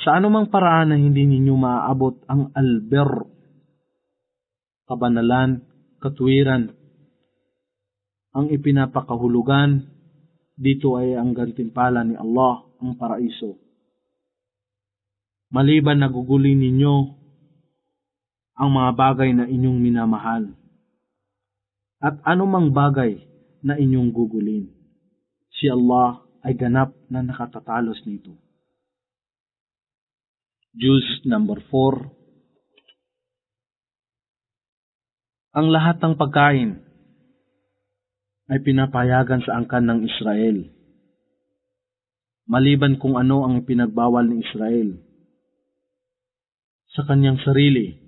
Sa anumang paraan na hindi ninyo maaabot ang albir, kabanalan, katuwiran, ang ipinapakahulugan dito ay ang gantimpala ni Allah, ang paraiso. Maliban na gugulin ninyo ang mga bagay na inyong minamahal, at anumang bagay na inyong gugulin, si Allah ay ganap na nakatatalos nito. Juz number 4. Ang lahat ng pagkain ay pinapayagan sa angkan ng Israel, maliban kung ano ang ipinagbawal ni Israel sa kanyang sarili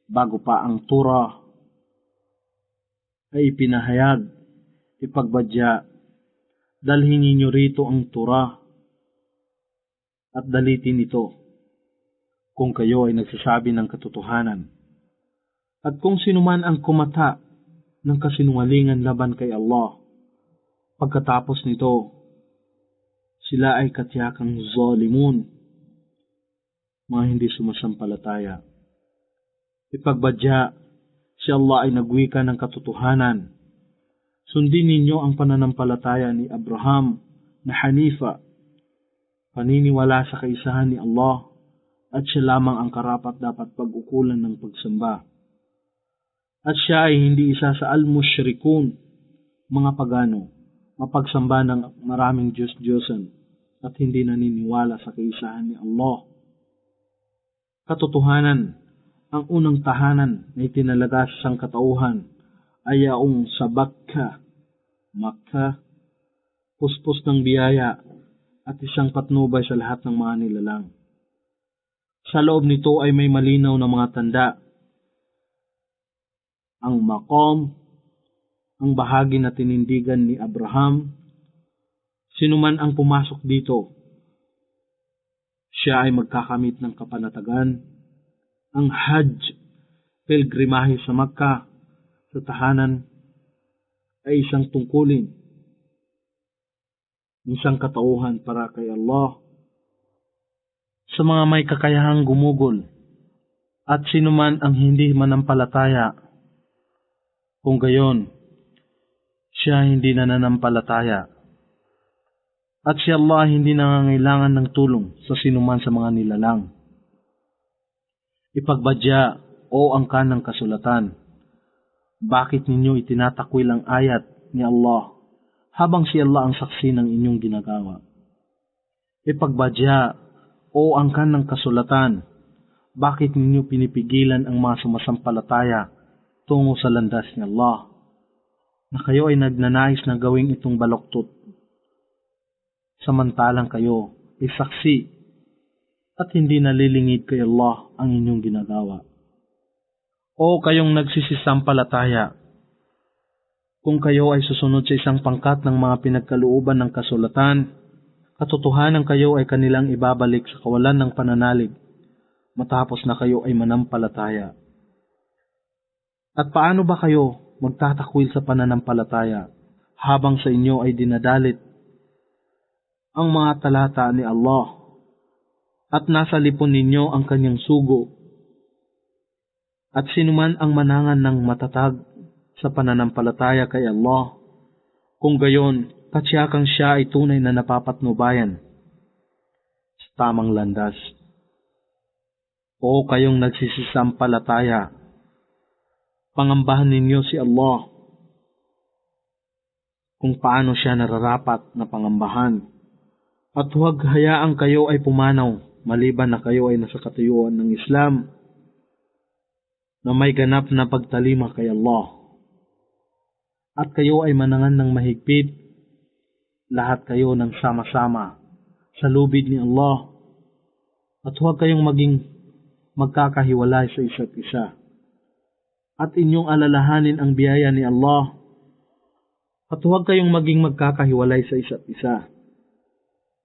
bago pa ang Torah ay ipinahayag, ipagbadya. Dalhin ninyo rito ang Torah at dalitin ito kung kayo ay nagsasabi ng katotohanan. At kung sinuman ang kumata ng kasinungalingan laban kay Allah, pagkatapos nito, sila ay katiyakang zalimun, mga hindi sumasampalataya. Ipagbadya, si Allah ay nagwika ng katotohanan. Sundin ninyo ang pananampalataya ni Abraham na Hanifa, paniniwala sa kaisahan ni Allah, at siya lamang ang karapat dapat pag-ukulan ng pagsamba. At siya ay hindi isa sa al-mushrikun, mga pagano, mapagsamba ng maraming Diyos-Diyosan at hindi naniniwala sa kaisahan ni Allah. Katotohanan, ang unang tahanan na itinalaga sa sangkatauhan ay yaong sa Makkah, puspos ng biyaya at isang patnubay sa lahat ng mga nilalang. Sa loob nito ay may malinaw na mga tanda. Ang maqam, ang bahagi na tinindigan ni Abraham, sinuman ang pumasok dito, siya ay magkakamit ng kapanatagan. Ang Hajj, pilgrimahe sa Makkah, sa tahanan, ay isang tungkulin, isang katauhan para kay Allah. Sa mga may kakayahang gumugol, at sinuman ang hindi manampalataya, kung gayon, siya hindi nananampalataya. At si Allah hindi nangangailangan ng tulong sa sinuman sa mga nilalang. Ipagbadya, o angkan ng kasulatan, bakit ninyo itinatakwil ang ayat ni Allah habang si Allah ang saksi ng inyong ginagawa? Ipagbadya, o angkan ng kasulatan, bakit ninyo pinipigilan ang mga sumasampalataya tungo sa landas ni Allah, na kayo ay nagnanais na gawing itong baluktot, samantalang kayo ay saksi at hindi nalilingid kay Allah ang inyong ginagawa. O kayong nagsisisampalataya, kung kayo ay susunod sa isang pangkat ng mga pinagkalooban ng kasulatan, katotohanan kayo ay kanilang ibabalik sa kawalan ng pananalig matapos na kayo ay manampalataya. At paano ba kayo magtatakwil sa pananampalataya habang sa inyo ay dinadalit ang mga talata ni Allah at nasa lipon ninyo ang kanyang sugo? At sinuman ang manangan ng matatag sa pananampalataya kay Allah, kung gayon, tatsiyakang siya ay tunay na napapatnubayan sa tamang landas. O kayong nagsisisampalataya, pangambahan ninyo si Allah kung paano siya nararapat na pangambahan, at huwag hayaang kayo ay pumanaw maliban na kayo ay nasa katuyuan ng Islam na may ganap na pagtalima kay Allah, at kayo ay manangan ng mahigpit, lahat kayo ng sama-sama sa lubid ni Allah, at huwag kayong maging magkakahiwalay sa isa't isa, at inyong alalahanin ang biyaya ni Allah, at huwag kayong maging magkakahiwalay sa isa't isa,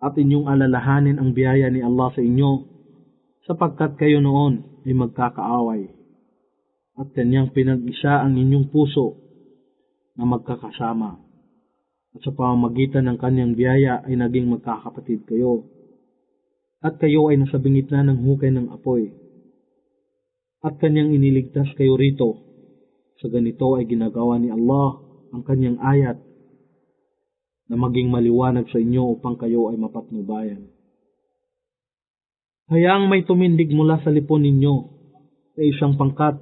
at inyong alalahanin ang biyaya ni Allah sa inyo, sapagkat kayo noon ay magkakaaway, at kanyang pinag-isa ang inyong puso na magkakasama, at sa pamamagitan ng kanyang biyaya ay naging magkakapatid kayo. at kayo ay nasa bingitna ng hukay ng apoy. At kanyang iniligtas kayo rito. Sa ganito ay ginagawa ni Allah ang kanyang ayat na maging maliwanag sa inyo upang kayo ay mapatnubayan. Hayaang may tumindig mula sa lipon ninyo sa isang pangkat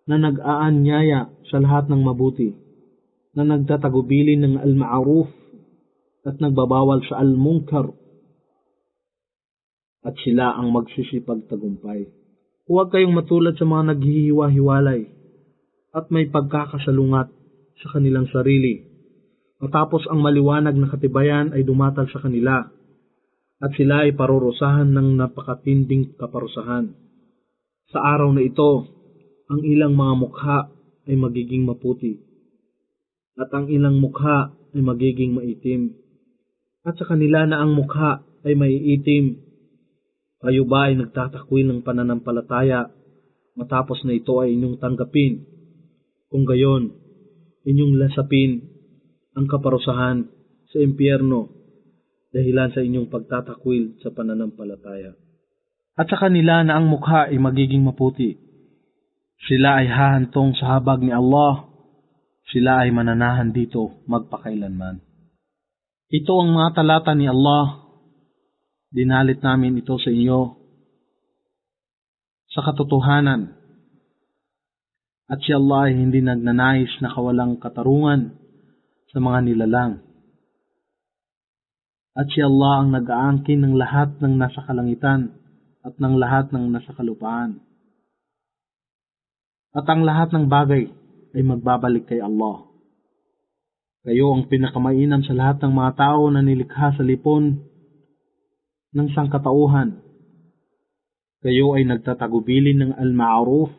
na nag-aanyaya sa lahat ng mabuti, na nagtatagubilin ng al-ma'ruf at nagbabawal sa al-munkar, at sila ang magsisipagtagumpay. Huwag kayong matulad sa mga naghihiwa-hiwalay at may pagkakasalungat sa kanilang sarili. Matapos ang maliwanag na katibayan ay dumatal sa kanila at sila ay parurusahan ng napakatinding kaparusahan. Sa araw na ito, ang ilang mga mukha ay magiging maputi at ang ilang mukha ay magiging maitim. At sa kanila na ang mukha ay maiitim, kayo ba ay nagtatakwil ng pananampalataya matapos na ito ay inyong tanggapin? Kung gayon, inyong lasapin ang kaparusahan sa impyerno dahilan sa inyong pagtatakwil sa pananampalataya. At sa kanila na ang mukha ay magiging maputi, sila ay hahantong sa habag ni Allah, sila ay mananahan dito magpakailanman. Ito ang mga talata ni Allah. Dinalit namin ito sa inyo sa katotohanan. At si Allah ay hindi nagnanais na kawalang katarungan sa mga nilalang. At si Allah ang nag-aangkin ng lahat ng nasa kalangitan at ng lahat ng nasa kalupaan. At ang lahat ng bagay ay magbabalik kay Allah. Kayo ang pinakamainam sa lahat ng mga tao na nilikha sa lipon ng sangkatauhan. Kayo ay nagtatagubilin ng al-ma'ruf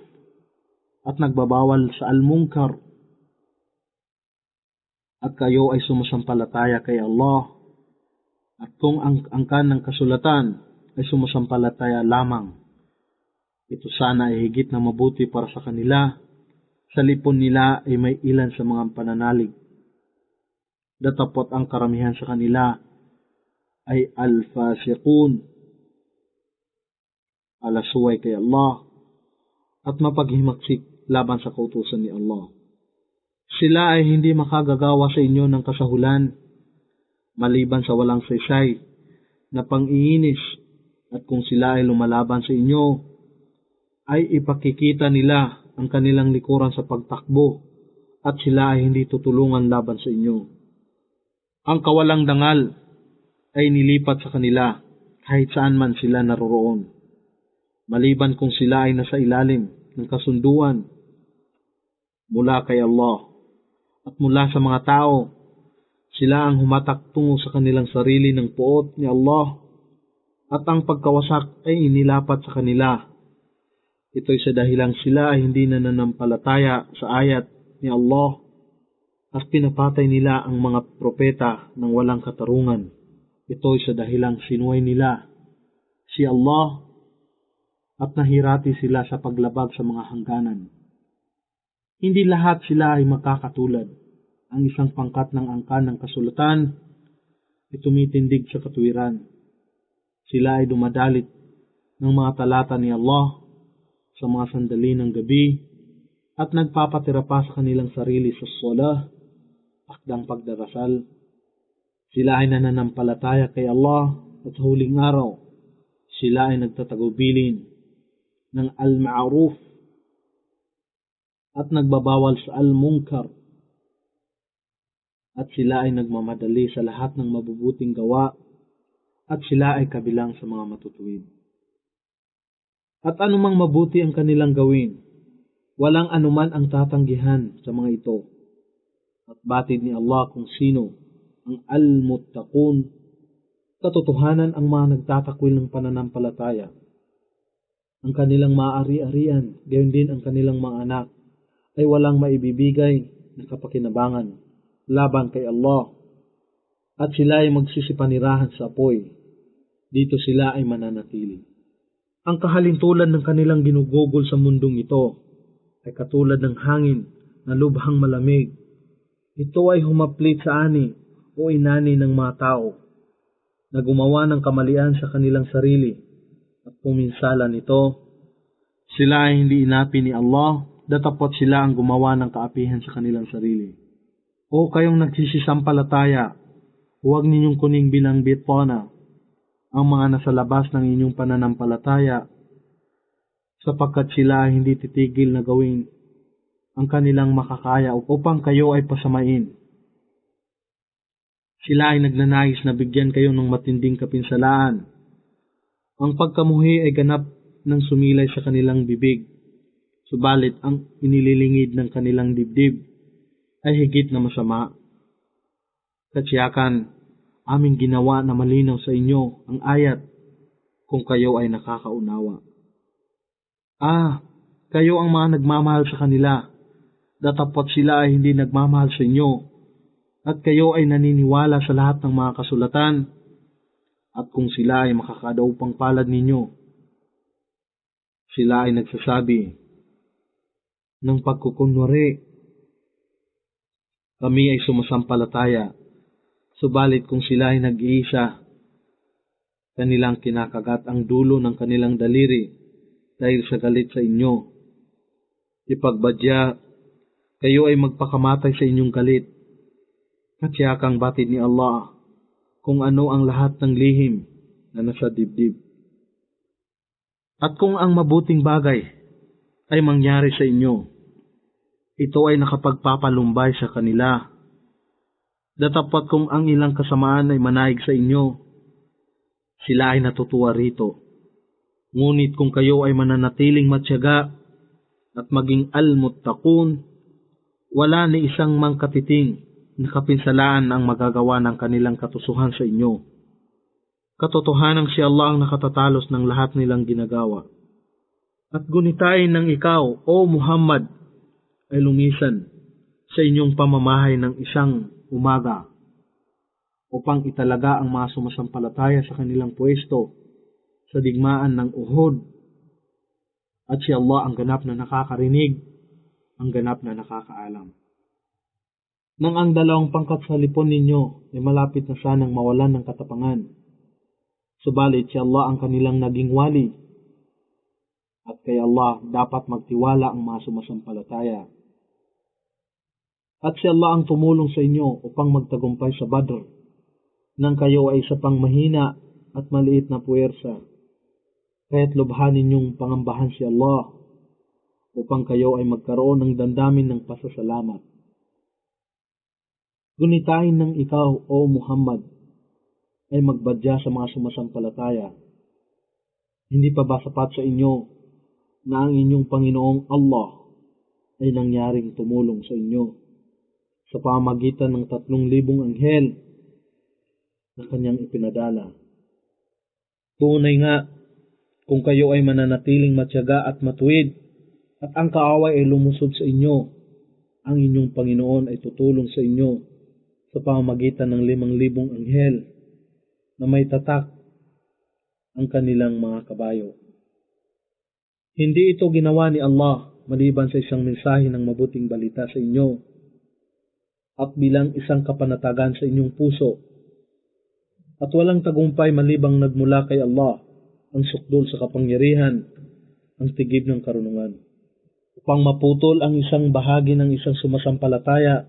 at nagbabawal sa al-munkar. At kayo ay sumasampalataya kay Allah. At kung ang angkan ng kasulatan ay sumasampalataya lamang, ito sana ay higit na mabuti para sa kanila. Sa lipon nila ay may ilan sa mga pananalig. Datapot ang karamihan sa kanila ay al-fasiqun, alasuway kay Allah, at mapaghimaksik laban sa kautusan ni Allah. Sila ay hindi makagagawa sa inyo ng kasahulan, maliban sa walang saysay na pang-iinis, at kung sila ay lumalaban sa inyo, ay ipakikita nila ang kanilang likuran sa pagtakbo, at sila ay hindi tutulungan laban sa inyo. Ang kawalang dangal ay nilipat sa kanila kahit saan man sila naroroon, maliban kung sila ay nasa ilalim ng kasunduan mula kay Allah at mula sa mga tao. Sila ang humatak tungo sa kanilang sarili ng puot ni Allah at ang pagkawasak ay inilapat sa kanila. Ito'y sa dahilang sila ay hindi nananampalataya sa ayat ni Allah at pinapatay nila ang mga propeta ng walang katarungan. Ito'y sa dahilang sinuway nila si Allah at nahirati sila sa paglabag sa mga hangganan. Hindi lahat sila ay magkakatulad. Ang isang pangkat ng angkan ng kasulatan ay tumitindig sa katuwiran. Sila ay dumadalit ng mga talata ni Allah sa mga sandali ng gabi at nagpapatira pa sa kanilang sarili sa salah, akdang pagdarasal. Sila ay nananampalataya kay Allah at sa huling araw, sila ay nagtatagubilin ng al-ma'ruf at nagbabawal sa al-munkar. At sila ay nagmamadali sa lahat ng mabubuting gawa at sila ay kabilang sa mga matutuwid. At anumang mabuti ang kanilang gawin, walang anuman ang tatanggihan sa mga ito. At batid ni Allah kung sino ang al-muttaqun, katotohanan ang mga nagtatakwil ng pananampalataya. Ang kanilang maaari-arian, gayon din ang kanilang mga anak, ay walang maibibigay na kapakinabangan laban kay Allah. At sila ay magsisipanirahan sa apoy. Dito sila ay mananatili. Ang kahalintulan ng kanilang ginugugol sa mundong ito ay katulad ng hangin na lubhang malamig. Ito ay humaplit sa ani o inani ng mga tao na gumawa ng kamalian sa kanilang sarili at puminsala nito. Sila ay hindi inapi ni Allah, datapot sila ang gumawa ng kaapihan sa kanilang sarili. O kayong nagsisisampalataya, huwag ninyong kuning bilang bitona ang mga nasa labas ng inyong pananampalataya, sapagkat sila ay hindi titigil na gawin ang kanilang makakaya upang kayo ay pasamain. Sila ay nagnanais na bigyan kayo ng matinding kapinsalaan. Ang pagkamuhi ay ganap ng sumilay sa kanilang bibig, subalit ang inililingid ng kanilang dibdib ay higit na masama. Katsiyakan, aming ginawa na malinaw sa inyo ang ayat kung kayo ay nakakaunawa. Kayo ang mga nagmamahal sa kanila, datapot sila ay hindi nagmamahal sa inyo, at kayo ay naniniwala sa lahat ng mga kasulatan, at kung sila ay makakadaupang palad ninyo, sila ay nagsasabi ng pagkukunwari, kami ay sumasampalataya, subalit kung sila ay nag-iisa, kanilang kinakagat ang dulo ng kanilang daliri dahil sa galit sa inyo. Ipagbadya, kayo ay magpakamatay sa inyong galit. Katsiyakang batid ni Allah kung ano ang lahat ng lihim na nasa dibdib. At kung ang mabuting bagay ay mangyari sa inyo, ito ay nakapagpapalumbay sa kanila. Datapot kung ang ilang kasamaan ay manaig sa inyo, sila ay natutuwa rito. Ngunit kung kayo ay mananatiling matyaga at maging al-muttaqun, wala ni isang mangkatiting na kapinsalaan ang magagawa ng kanilang katusuhan sa inyo. Katotohanang si Allah ang nakatatalos ng lahat nilang ginagawa. At gunitain ng ikaw, O Muhammad, ay lumisan sa inyong pamamahay ng isang umaga upang italaga ang mga sumasampalataya sa kanilang pwesto sa digmaan ng Uhud. At si Allah ang ganap na nakakarinig, ang ganap na nakakaalam. Nang ang dalawang pangkat sa lipon ninyo ay malapit na sanang mawalan ng katapangan, subalit si Allah ang kanilang naging wali, at kay Allah dapat magtiwala ang mga sumasampalataya. At si Allah ang tumulong sa inyo upang magtagumpay sa Badr, nang kayo ay isa pang mahina at maliit na puwersa, kaya't lubhan ninyong pangambahan si Allah upang kayo ay magkaroon ng damdamin ng pasasalamat. Gunitain ng ikaw, O Muhammad, ay magbadya sa mga sumasampalataya. Hindi pa ba sapat sa inyo na ang inyong Panginoong Allah ay nangyaring tumulong sa inyo sa pamamagitan ng 3,000 anghel na kanyang ipinadala? Tunay nga, kung kayo ay mananatiling matyaga at matuwid, at ang kaaway ay lumusod sa inyo, ang inyong Panginoon ay tutulong sa inyo sa pamamagitan ng 5,000 anghel na may tatak ang kanilang mga kabayo. Hindi ito ginawa ni Allah maliban sa isang mensahe ng mabuting balita sa inyo at bilang isang kapanatagan sa inyong puso. At walang tagumpay malibang nagmula kay Allah, ang sukdol sa kapangyarihan, ang tigib ng karunungan. Upang maputol ang isang bahagi ng isang sumasampalataya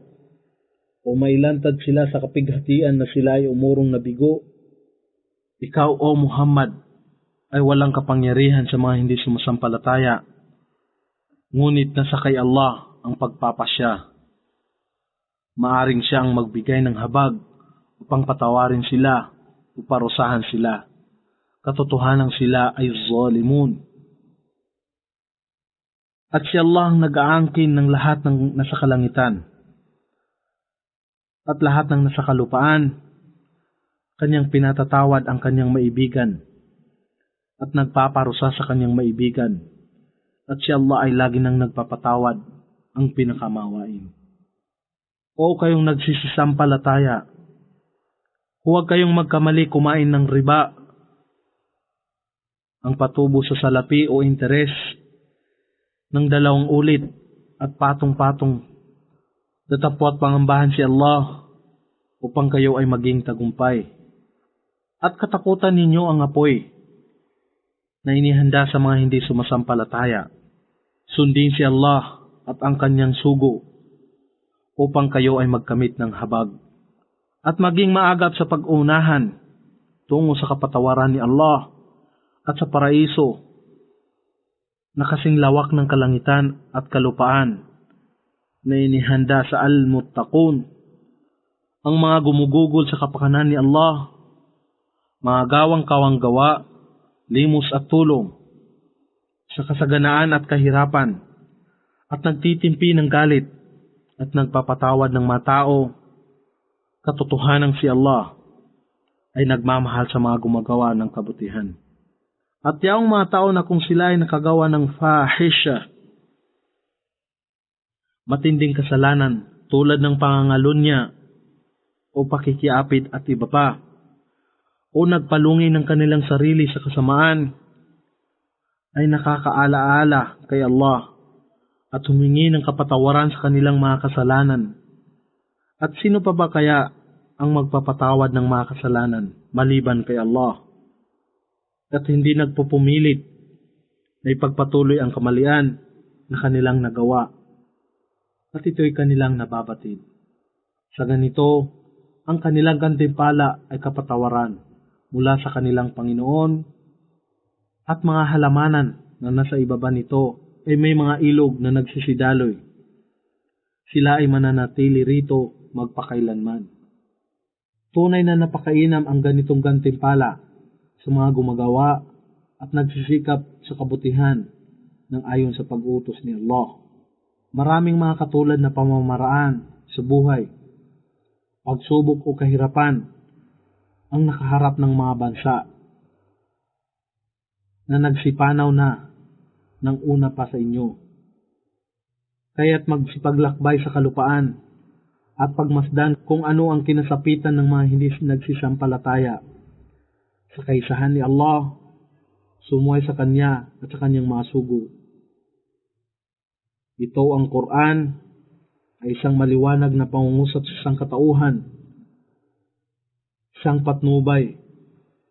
o mailantad sila sa kapighatian na sila ay umurong na bigo, ikaw, O Muhammad, ay walang kapangyarihan sa mga hindi sumasampalataya, ngunit nasa kay Allah ang pagpapasya. Maaring siya ang magbigay ng habag upang patawarin sila o parusahan sila. Katotohanan sila ay zalimun. At si Allah ang nag-aangkin ng lahat ng nasa kalangitan at lahat ng nasa kalupaan. Kanyang pinatatawad ang kanyang maibigan at nagpaparusa sa kanyang maibigan. At si Allah ay lagi nang nagpapatawad, ang pinakamawain. O kayong nagsisisampalataya, huwag kayong magkamali kumain ng riba, ang patubo sa salapi o interes ng 2 ulit at patong-patong. Datapwat pangambahan si Allah upang kayo ay maging tagumpay. At katakutan ninyo ang apoy na inihanda sa mga hindi sumasampalataya. Sundin si Allah at ang kanyang sugo upang kayo ay magkamit ng habag at maging maagap sa pag-unahan tungo sa kapatawaran ni Allah at sa paraiso na kasing lawak ng kalangitan at kalupaan na inihanda sa al-muttaqun, ang mga gumugugol sa kapakanan ni Allah, mga gawang-kawang gawa, limos at tulong, sa kasaganaan at kahirapan, at nagtitimpi ng galit, at nagpapatawad ng mga tao. Katotohanan si Allah ay nagmamahal sa mga gumagawa ng kabutihan. At yaong mga tao na kung sila ay nakagawa ng fahisha, matinding kasalanan tulad ng pangangalunya o pakikiapid at iba pa, o nagpalungi ng kanilang sarili sa kasamaan, ay nakakaalaala kay Allah at humingi ng kapatawaran sa kanilang mga kasalanan. At sino pa ba kaya ang magpapatawad ng mga kasalanan maliban kay Allah? At hindi nagpupumilit na ipagpatuloy ang kamalian na kanilang nagawa. At ito'y kanilang nababatid. Sa ganito, ang kanilang gantimpala ay kapatawaran mula sa kanilang Panginoon, at mga halamanan na nasa ibaba nito ay may mga ilog na nagsisidaloy. Sila ay mananatili rito magpakailanman. Tunay na napakainam ang ganitong gantimpala sa mga gumagawa at nagsisikap sa kabutihan ng ayon sa pag-utos ni Allah. Maraming mga katulad na pamamaraan sa buhay, pagsubok o kahirapan ang nakaharap ng mga bansa na nagsipanaw na ng una pa sa inyo. Kaya't magsipaglakbay sa kalupaan at pagmasdan kung ano ang kinasapitan ng mga hindi nagsisampalataya. Sa kaisahan ni Allah, sumuway sa Kanya at sa Kanyang mga sugo. Ito ang Quran ay isang maliwanag na pangungusap sa sangkatauhan, isang patnubay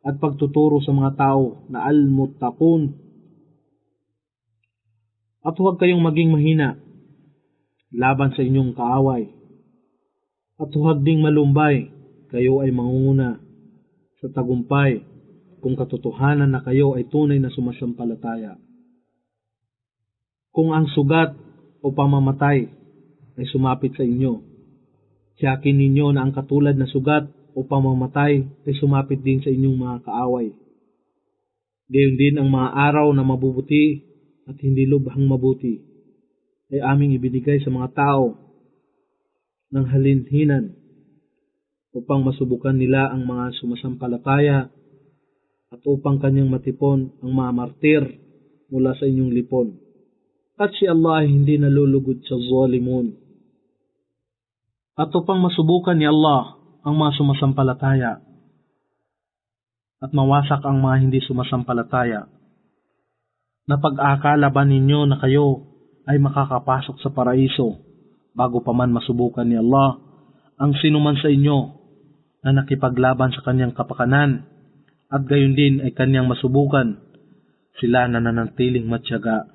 at pagtuturo sa mga tao na al-muttaqun. At huwag kayong maging mahina laban sa inyong kaaway. At huwag ding malumbay, kayo ay mangunguna sa tagumpay kung katotohanan na kayo ay tunay na sumasampalataya. Kung ang sugat o pamamatay ay sumapit sa inyo, tiyakin ninyo na ang katulad na sugat o pamamatay ay sumapit din sa inyong mga kaaway. Gayon din ang mga araw na mabubuti at hindi lubhang mabuti ay aming ibinigay sa mga tao ng halinhinan upang masubukan nila ang mga sumasampalataya at upang kanyang matipon ang mga martir mula sa inyong lipon. At si Allah ay hindi nalulugod sa zalimun. At upang masubukan ni Allah ang mga sumasampalataya at mawasak ang mga hindi sumasampalataya, na pag-aakala ba ninyo na kayo ay makakapasok sa paraiso bago pa man masubukan ni Allah ang sinuman sa inyo na nakipaglaban sa kanyang kapakanan, at gayon din ay kanyang masubukan sila na nananatiling matyaga.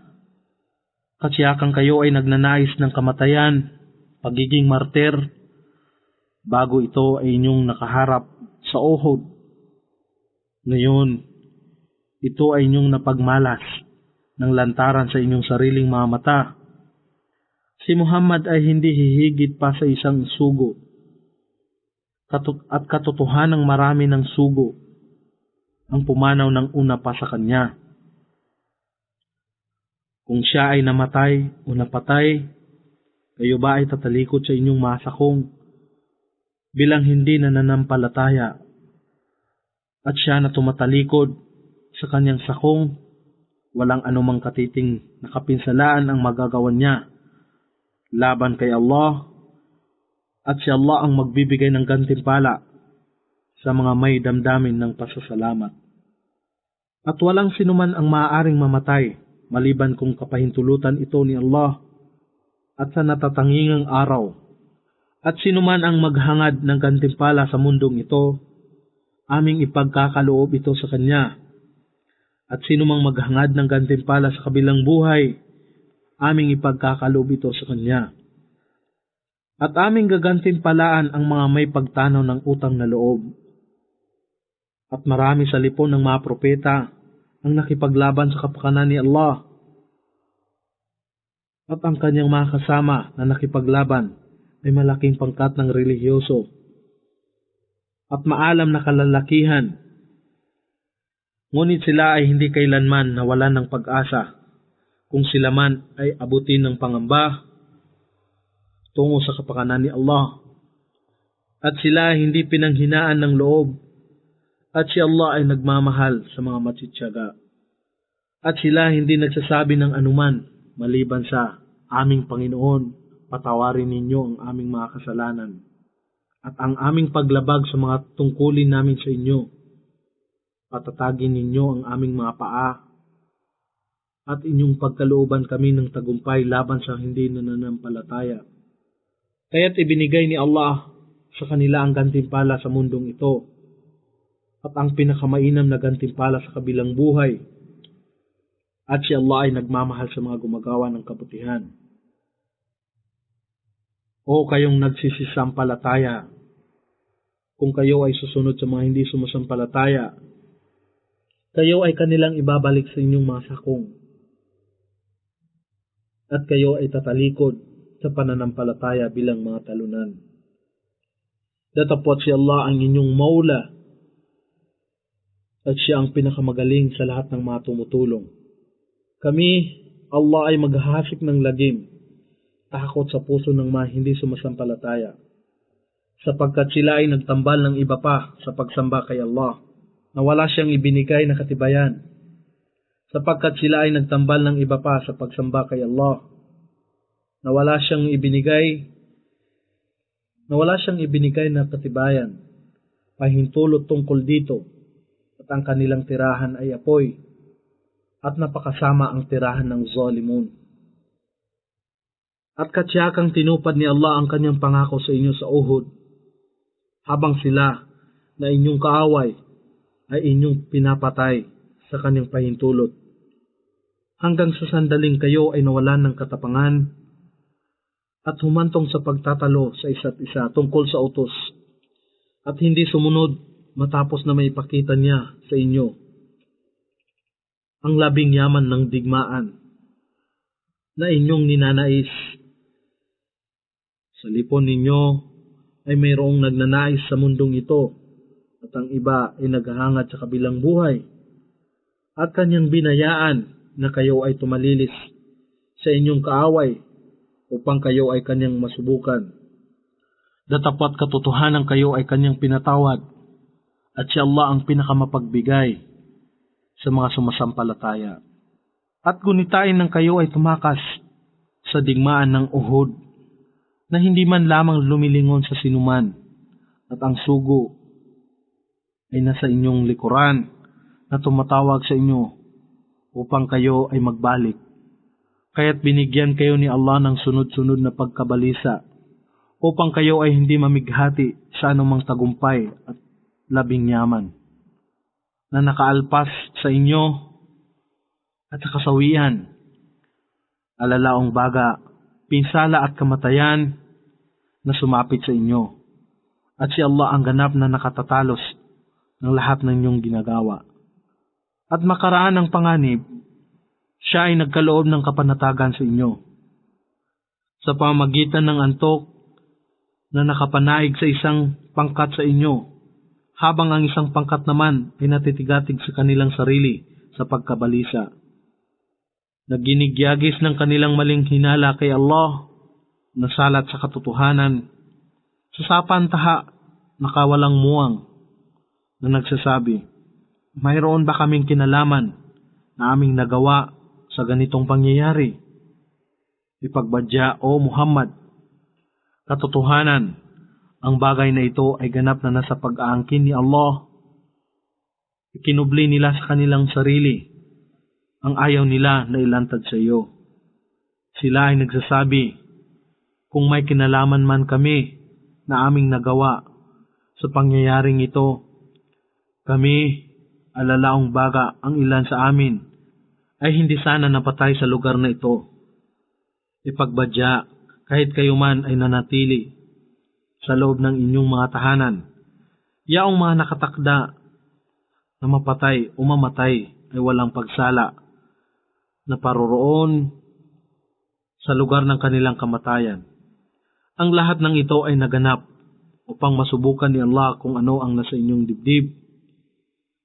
Katsiyakang kayo ay nagnanais ng kamatayan, pagiging martir, bago ito ay inyong nakaharap sa uhod. Ngayon, ito ay inyong napagmalas ng lantaran sa inyong sariling mga mata. Si Muhammad ay hindi hihigit pa sa isang sugo, at katotohanang marami ng sugo ang pumanaw ng una pa sa kanya. Kung siya ay namatay o napatay, kayo ba ay tatalikod sa inyong masakong bilang hindi nananampalataya, at siya na tumatalikod sa kanyang sakong, walang anumang katiting na kapinsalaan ang magagawa niya laban kay Allah, at si Allah ang magbibigay ng gantimpala sa mga may damdamin ng pasasalamat. At walang sinuman ang maaaring mamatay maliban kung kapahintulutan ito ni Allah at sa natatangingang araw. At sinuman ang maghangad ng gantimpala sa mundong ito, aming ipagkakaloob ito sa Kanya. At sino mang maghangad ng gantimpala sa kabilang buhay, aming ipagkakaloob ito sa Kanya. At aming gagantimpalaan ang mga may pagtanaw ng utang na loob. At marami sa lipon ng mga propeta ang nakipaglaban sa kapakanan ni Allah. At ang kanyang mga kasama na nakipaglaban ay malaking pangkat ng relihiyoso at maalam na kalalakihan. Ngunit sila ay hindi kailanman nawalan ng pag-asa kung sila man ay abutin ng pangamba tungo sa kapakanan ni Allah. At sila ay hindi pinanghinaan ng loob, at si Allah ay nagmamahal sa mga matsitsaga. At sila hindi nagsasabi ng anuman maliban sa aming Panginoon, patawarin ninyo ang aming mga kasalanan at ang aming paglabag sa mga tungkulin namin sa inyo. Patatagin ninyo ang aming mga paa at inyong pagkalooban kami ng tagumpay laban sa hindi nananampalataya. Kaya't ibinigay ni Allah sa kanila ang gantimpala sa mundong ito at ang pinakamainam na gantimpala sa kabilang buhay. At si Allah ay nagmamahal sa mga gumagawa ng kabutihan. O kayong nagsisisampalataya, kung kayo ay susunod sa mga hindi sumasampalataya, kayo ay kanilang ibabalik sa inyong mga sakong. At kayo ay tatalikod sa pananampalataya bilang mga talunan. Datapwat si Allah ang inyong maula at siya ang pinakamagaling sa lahat ng mga tumutulong. Kami, Allah ay maghahasik ng lagim, takot sa puso ng mga hindi sumasampalataya, sapagkat sila ay nagtambal ng iba pa sa pagsamba kay Allah, na wala siyang ibinigay na katibayan, sapagkat sila ay nagtambal ng iba pa sa pagsamba kay Allah, na wala siyang ibinigay na katibayan, pahintulot tungkol dito, at ang kanilang tirahan ay apoy, at napakasama ang tirahan ng zalimun. At katsiyakang tinupad ni Allah ang kanyang pangako sa inyo sa Uhud, habang sila na inyong kaaway ay inyong pinapatay sa kanyang pahintulot, hanggang sa sandaling kayo ay nawalan ng katapangan at humantong sa pagtatalo sa isa't isa tungkol sa utos, at hindi sumunod matapos na may ipakita niya sa inyo ang labing yaman ng digmaan na inyong ninanais. Sa lipon ninyo ay mayroong nagnanais sa mundong ito at ang iba ay naghahangad sa kabilang buhay, at kanyang binayaan na kayo ay tumalilis sa inyong kaaway upang kayo ay kanyang masubukan. Datapwat katotohanan kayo ay kanyang pinatawad at si Allah ang pinakamapagbigay sa mga sumasampalataya. At gunitain ng kayo ay tumakas sa digmaan ng Uhud na hindi man lamang lumilingon sa sinuman, at ang sugo ay nasa inyong likuran na tumatawag sa inyo upang kayo ay magbalik. Kaya't binigyan kayo ni Allah ng sunod-sunod na pagkabalisa upang kayo ay hindi mamighati sa anumang tagumpay at labing yaman na nakaalpas sa inyo at sa kasawian, alalaong baga, pinsala at kamatayan na sumapit sa inyo. At si Allah ang ganap na nakatatalos ng lahat ng inyong ginagawa. At makaraan ng panganib, siya ay nagkaloob ng kapanatagan sa inyo sa pamamagitan ng antok na nakapanaig sa isang pangkat sa inyo, habang ang isang pangkat naman ay natitigatig sa kanilang sarili sa pagkabalisa. Naginigyagis ng kanilang maling hinala kay Allah, nasalat sa katotohanan, sa sapantaha nakawalang muwang, na nagsasabi, mayroon ba kaming kinalaman na aming nagawa sa ganitong pangyayari? Ipagbadya, O Muhammad, katotohanan, ang bagay na ito ay ganap na nasa pag-aangkin ni Allah. Ikinubli nila sa kanilang sarili ang ayaw nila na ilantad sa iyo. Sila ay nagsasabi, kung may kinalaman man kami na aming nagawa sa pangyayaring ito, Kami, alalaong baga ang ilan sa amin, ay hindi sana napatay sa lugar na ito. Ipagbadya, kahit kayo man ay nanatili sa loob ng inyong mga tahanan, yaong mga nakatakda na mapatay o mamatay ay walang pagsala na paroroon sa lugar ng kanilang kamatayan. Ang lahat ng ito ay naganap upang masubukan ni Allah kung ano ang nasa inyong dibdib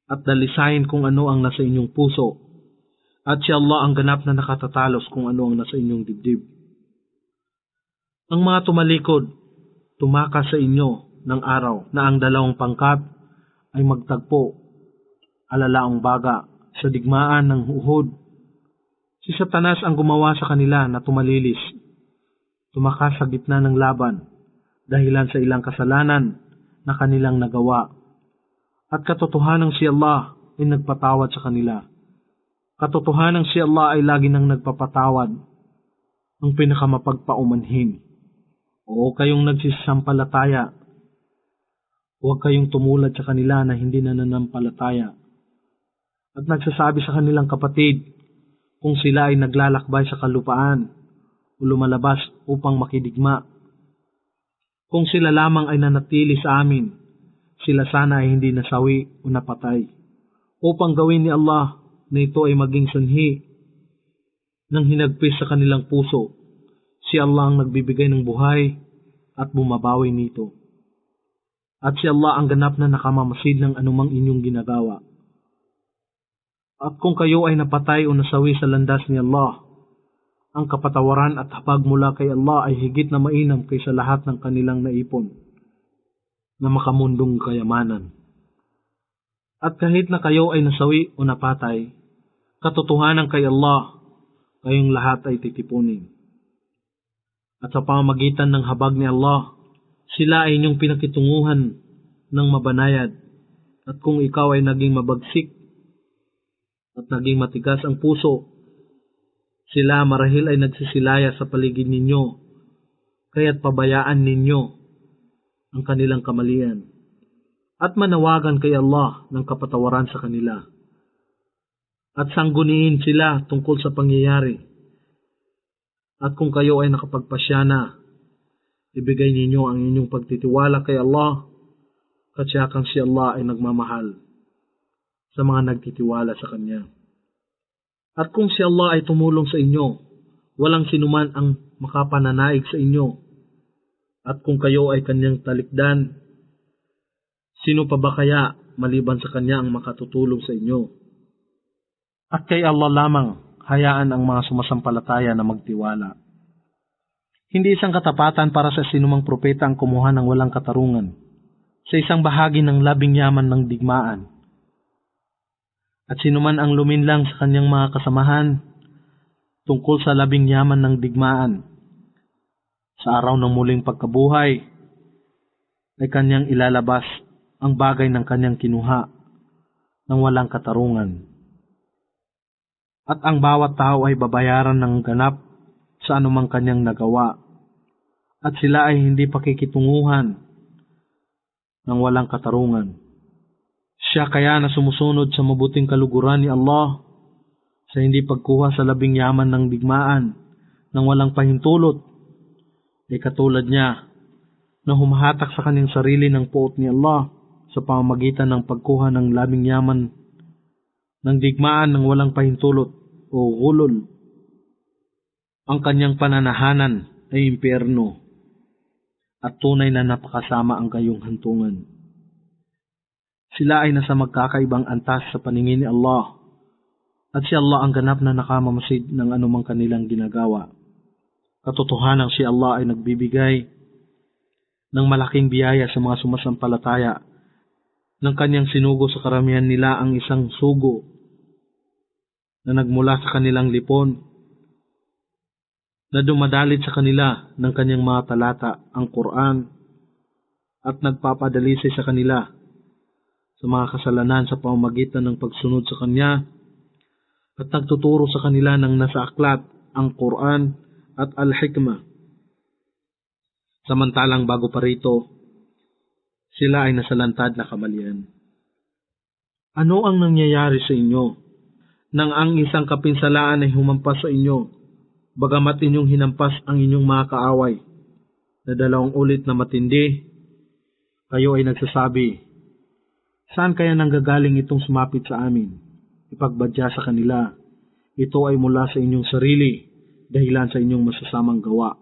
at dalisayin kung ano ang nasa inyong puso. At si Allah ang ganap na nakatatalos kung ano ang nasa inyong dibdib. Ang mga tumalikod, tumakas sa inyo ng araw na ang dalawang pangkat ay magtagpo, alalaong baga, sa digmaan ng Uhud. Si Satanas ang gumawa sa kanila na tumalilis, tumakas sa gitna ng laban, dahilan sa ilang kasalanan na kanilang nagawa. At katotohanang si Allah ay nagpatawad sa kanila. Katotohanang si Allah ay lagi nang nagpapatawad, ang pinakamapagpaumanhin. O kayong nagsisampalataya, huwag kayong tumulad sa kanila na hindi nananampalataya. At nagsasabi sa kanilang kapatid, kung sila ay naglalakbay sa kalupaan o lumalabas upang makidigma, kung sila lamang ay nanatili sa amin, sila sana ay hindi nasawi o napatay, upang gawin ni Allah na ito ay maging sanhi ng hinagpis sa kanilang puso. Si Allah ang nagbibigay ng buhay at bumabawi nito. At si Allah ang ganap na nakamamasid ng anumang inyong ginagawa. At kung kayo ay napatay o nasawi sa landas ni Allah, ang kapatawaran at habag mula kay Allah ay higit na mainam kaysa lahat ng kanilang naipon na makamundong kayamanan. At kahit na kayo ay nasawi o napatay, katotohanan kay Allah, kayong lahat ay titipunin. At sa pamamagitan ng habag ni Allah, sila ay inyong pinakitunguhan ng mabanayad. At kung ikaw ay naging mabagsik at naging matigas ang puso, sila marahil ay nagsisilaya sa paligid ninyo, kaya't pabayaan ninyo ang kanilang kamalian at manawagan kay Allah ng kapatawaran sa kanila. At sangguniin sila tungkol sa pangyayari. At kung kayo ay nakapagpasya na, ibigay ninyo ang inyong pagtitiwala kay Allah, katsiyakang si Allah ay nagmamahal sa mga nagtitiwala sa Kanya. At kung si Allah ay tumulong sa inyo, walang sinuman ang makapananaig sa inyo. At kung kayo ay Kanyang talikdan, sino pa ba kaya maliban sa Kanya ang makatutulong sa inyo? At kay Allah lamang, hayaan ang mga sumasampalataya na magtiwala. Hindi isang katapatan para sa sinumang propeta ang kumuha ng walang katarungan sa isang bahagi ng labing yaman ng digmaan. At sinuman ang luminlang sa kanyang mga kasamahan tungkol sa labing yaman ng digmaan, sa araw ng muling pagkabuhay, ay kanyang ilalabas ang bagay ng kanyang kinuha ng walang katarungan. At ang bawat tao ay babayaran ng ganap sa anumang kanyang nagawa. At sila ay hindi pakikitunguhan ng walang katarungan. Siya kaya na sumusunod sa mabuting kaluguran ni Allah sa hindi pagkuha sa labing yaman ng digmaan ng walang pahintulot, ay katulad niya na humahatak sa kanyang sarili ng puot ni Allah sa pamamagitan ng pagkuha ng labing yaman ng digmaan ng walang pahintulot o gulol. Ang kanyang pananahanan ay impyerno at tunay na napakasama ang kayong hantungan. Sila ay nasa magkakaibang antas sa paningin ni Allah at si Allah ang ganap na nakamamasid ng anumang kanilang ginagawa. Katotohanan si Allah ay nagbibigay ng malaking biyaya sa mga sumasampalataya ng kanyang sinugo sa karamihan nila ang isang sugo na nagmula sa kanilang lipon na dumadalit sa kanila ng kanyang mga talata, ang Quran, at nagpapadalisay sa kanila sa mga kasalanan sa pamamagitan ng pagsunod sa kanya at nagtuturo sa kanila ng nasa aklat, ang Quran at Al-Hikmah. Samantalang bago pa rito, sila ay nasalantad na kamalian. Ano ang nangyayari sa inyo nang ang isang kapinsalaan ay humampas sa inyo, bagamat inyong hinampas ang inyong mga kaaway na 2 ulit na matindi? Kayo ay nagsasabi, saan kaya nanggagaling itong sumapit sa amin? Ipagbadya sa kanila, ito ay mula sa inyong sarili, dahilan sa inyong masasamang gawa.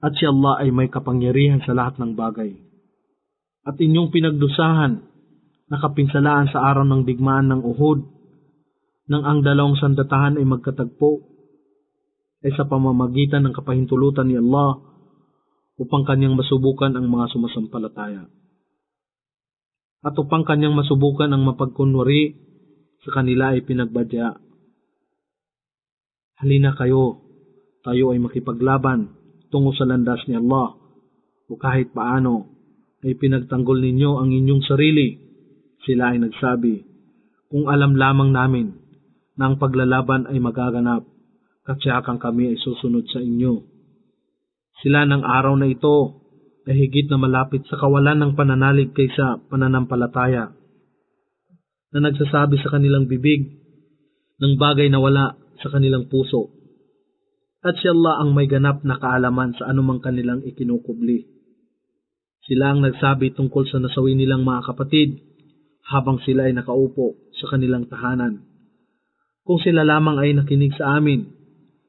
At si Allah ay may kapangyarihan sa lahat ng bagay. At inyong pinagdusahan, nakapinsalaan sa araw ng digmaan ng Uhud, nang ang 2 sandatahan ay magkatagpo, ay sa pamamagitan ng kapahintulutan ni Allah upang kanyang masubukan ang mga sumasampalataya. At upang kanyang masubukan ang mapagkunwari, sa kanila ay pinagbadya. Halina kayo, tayo ay makipaglaban tungo sa landas ni Allah, o kahit paano ay pinagtanggol ninyo ang inyong sarili. Sila ay nagsabi, kung alam lamang namin na ang paglalaban ay magaganap, katsiyakang kami ay susunod sa inyo. Sila ng araw na ito ay higit na malapit sa kawalan ng pananalig kaysa pananampalataya, na nagsasabi sa kanilang bibig ng bagay na wala sa kanilang puso. At si Allah ang may ganap na kaalaman sa anumang kanilang ikinukubli. Sila ang nagsabi tungkol sa nasawi nilang mga kapatid habang sila ay nakaupo sa kanilang tahanan. Kung sila lamang ay nakinig sa amin,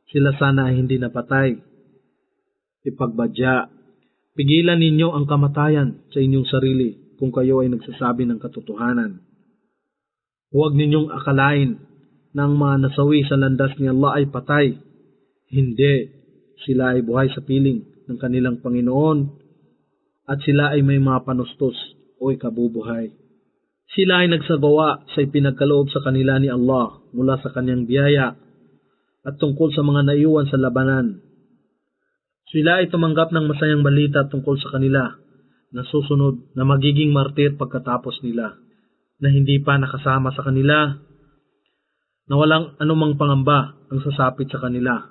sila sana ay hindi napatay. Ipagbadya, pigilan ninyo ang kamatayan sa inyong sarili kung kayo ay nagsasabi ng katotohanan. Huwag ninyong akalain na ang mga nasawi sa landas ni Allah ay patay. Hindi, sila ay buhay sa piling ng kanilang Panginoon at sila ay may mga panustos o ikabubuhay. Sila ay nagsagawa sa ipinagkaloob sa kanila ni Allah mula sa kanyang biyaya at tungkol sa mga naiwan sa labanan. Sila ay tumanggap ng masayang balita tungkol sa kanila na susunod na magiging martir pagkatapos nila, na hindi pa nakasama sa kanila, na walang anumang pangamba ang sasapit sa kanila.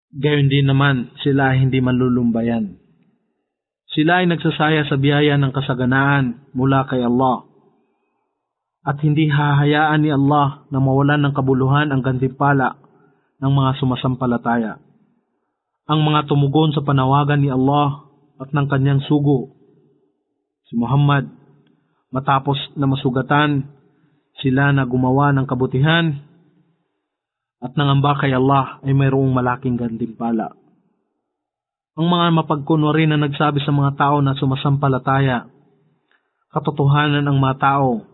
Gayon din naman, sila ay hindi malulumbayan. Sila ay nagsasaya sa biyaya ng kasaganaan mula kay Allah. At hindi hahayaan ni Allah na mawalan ng kabuluhan ang gantimpala ng mga sumasampalataya. Ang mga tumugon sa panawagan ni Allah at ng kanyang sugo, si Muhammad, matapos na masugatan sila na gumawa ng kabutihan at nangamba kay Allah ay mayroong malaking gantimpala. Ang mga mapagkunwari na nagsabi sa mga tao na sumasampalataya, katotohanan ang mga tao,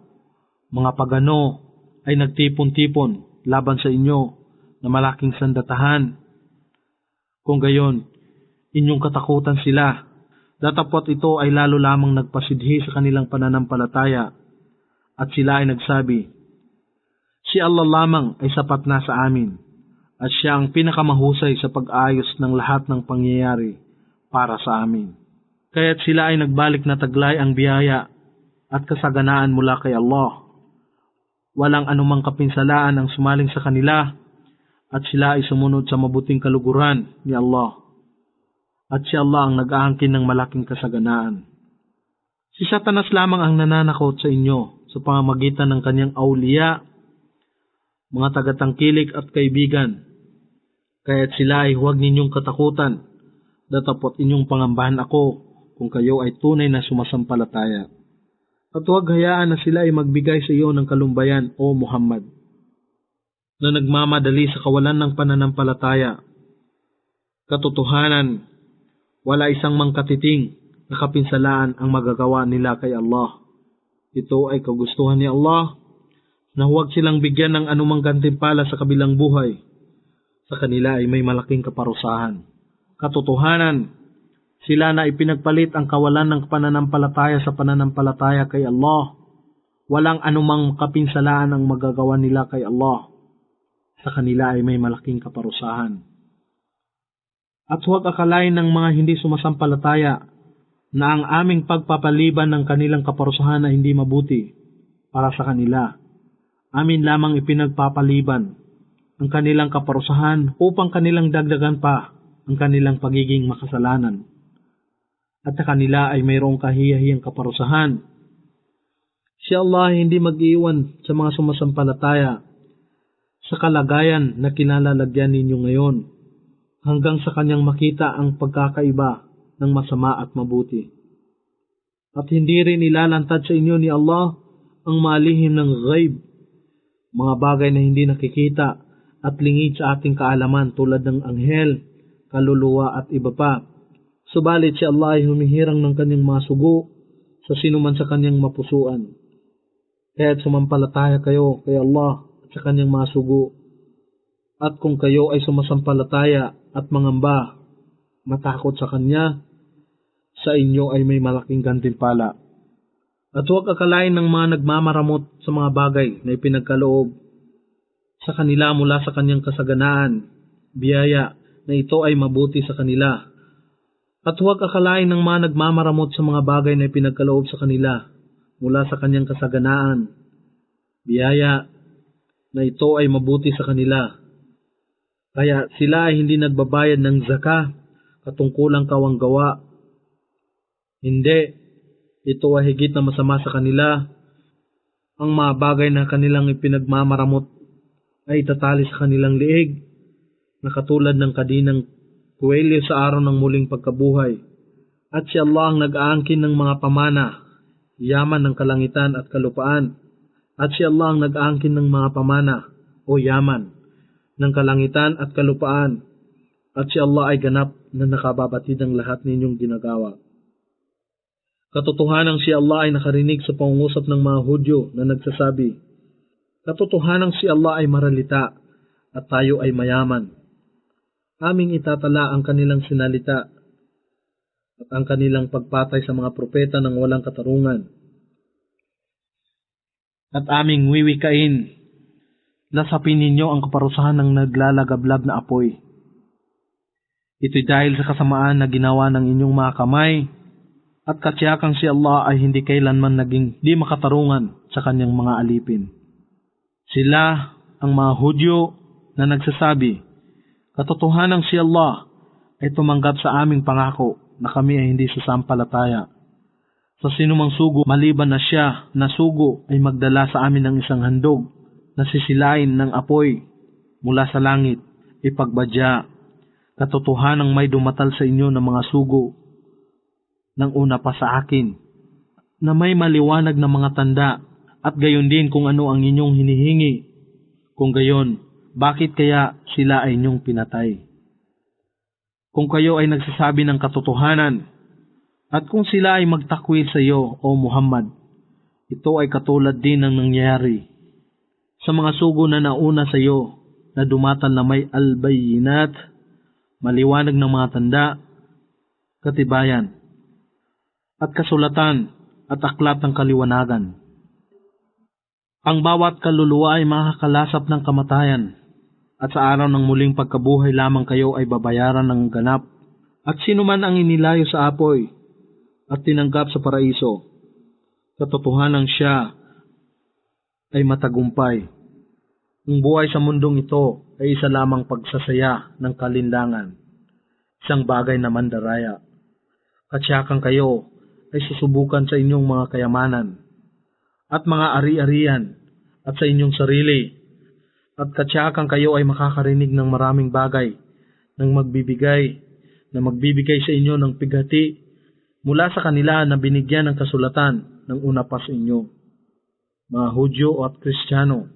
mga pagano ay nagtipon-tipon laban sa inyo na malaking sandatahan. Kung gayon, inyong katakutan sila, datapot ito ay lalo lamang nagpasidhi sa kanilang pananampalataya at sila ay nagsabi, si Allah lamang ay sapat na sa amin. At siya ang pinakamahusay sa pag-ayos ng lahat ng pangyayari para sa amin. Kaya't sila ay nagbalik na taglay ang biyaya at kasaganaan mula kay Allah. Walang anumang kapinsalaan ang sumaling sa kanila at sila ay sumunod sa mabuting kaluguran ni Allah. At si Allah ang nag-aangkin ng malaking kasaganaan. Si Satanas lamang ang nananakot sa inyo sa pamamagitan ng kanyang awliya, mga tagatangkilik at kaibigan. Kaya't sila ay huwag ninyong katakutan, datapot inyong pangambahan ako kung kayo ay tunay na sumasampalataya. At huwag hayaan na sila ay magbigay sa iyo ng kalumbayan, o Muhammad, na nagmamadali sa kawalan ng pananampalataya. Katotohanan, wala isang mangkatiting na kapinsalaan ang magagawa nila kay Allah. Ito ay kagustuhan ni Allah na huwag silang bigyan ng anumang gantimpala sa kabilang buhay. Sa kanila ay may malaking kaparusahan. Katotohanan, sila na ipinagpalit ang kawalan ng pananampalataya sa pananampalataya kay Allah. Walang anumang kapinsalaan ang magagawa nila kay Allah. Sa kanila ay may malaking kaparusahan. At huwag akalain ng mga hindi sumasampalataya na ang aming pagpapaliban ng kanilang kaparusahan ay hindi mabuti para sa kanila. Amin lamang ipinagpapaliban ang kanilang kaparusahan upang kanilang dagdagan pa ang kanilang pagiging makasalanan. At sa kanila ay mayroong kahiyahiyang kaparusahan. Si Allah ay hindi mag-iwan sa mga sumasampalataya sa kalagayan na kinalalagyan ninyo ngayon, hanggang sa kanyang makita ang pagkakaiba ng masama at mabuti. At hindi rin ilalantad sa inyo ni Allah ang malihim ng ghaib, mga bagay na hindi nakikita at lingid sa ating kaalaman tulad ng anghel, kaluluwa at iba pa. Subalit si Allah ay humihirang ng kanyang mga sugo sa sinuman sa kanyang mapusuan. Kaya't sumampalataya kayo kay Allah at sa kanyang mga sugo. At kung kayo ay sumasampalataya at mangamba, matakot sa kanya, sa inyo ay may malaking gantimpala. At huwag akalain ng mga nagmamaramot sa mga bagay na ipinagkaloob sa kanila mula sa kanyang kasaganaan, biyaya na ito ay mabuti sa kanila. At huwag akalain ng mga nagmamaramot sa mga bagay na ipinagkaloob sa kanila mula sa kanyang kasaganaan, biyaya na ito ay mabuti sa kanila. Kaya sila ay hindi nagbabayad ng zakah, katungkulang kawanggawa. Hindi, ito ay higit na masama sa kanila. Ang mga bagay na kanilang ipinagmamaramot ay itatali sa kanilang liig, na katulad ng kadinang kuwelyo sa araw ng muling pagkabuhay. At si Allah ang nag-aangkin ng mga pamana, yaman ng kalangitan at kalupaan. At si Allah ang nag-aangkin ng mga pamana o yaman ng kalangitan at kalupaan. At si Allah ay ganap na nakababatid ng lahat ninyong ginagawa. Katotohanang si Allah ay nakarinig sa pangungusap ng mga Hudyo na nagsasabi, katotohanang si Allah ay maralita at tayo ay mayaman. Aming itatala ang kanilang sinalita at ang kanilang pagpatay sa mga propeta ng walang katarungan. At aming wiwikain, lasapin ninyo ang kaparusahan ng naglalagablab na apoy. Ito'y dahil sa kasamaan na ginawa ng inyong mga kamay, at katsiyakang si Allah ay hindi kailanman naging di makatarungan sa kanyang mga alipin. Sila ang mga Hudyo na nagsasabi, katotohanang si Allah ay tumanggap sa aming pangako na kami ay hindi sasampalataya. Sa sinumang sugo maliban na siya na sugo ay magdala sa amin ng isang handog na sisilain ng apoy mula sa langit, ipagbadya. Katotohanang may dumatal sa inyo ng mga sugo ng una pa sa akin, na may maliwanag na mga tanda, at gayon din kung ano ang inyong hinihingi. Kung gayon, bakit kaya sila ay inyong pinatay? Kung kayo ay nagsasabi ng katotohanan, at kung sila ay magtakwil sa iyo, O Muhammad, ito ay katulad din ng nangyari sa mga sugo na nauna sa iyo, na dumatal na may albayinat, maliwanag ng mga tanda, katibayan, at kasulatan at aklat ng kaliwanagan. Ang bawat kaluluwa ay makakalasap ng kamatayan, at sa araw ng muling pagkabuhay lamang kayo ay babayaran ng ganap. At sino man ang inilayo sa apoy at tinanggap sa paraiso, katotohanan siya ay matagumpay. Ang buhay sa mundong ito ay isa lamang pagsasaya ng kalinlangan, isang bagay na mandaraya. Katsyakan kayo ay susubukan sa inyong mga kayamanan at mga ari-arian at sa inyong sarili, at katsyakan kayo ay makakarinig ng maraming bagay ng magbibigay sa inyo ng pighati mula sa kanila na binigyan ng kasulatan ng una pa sa inyo, mga Hudyo at Kristiyano,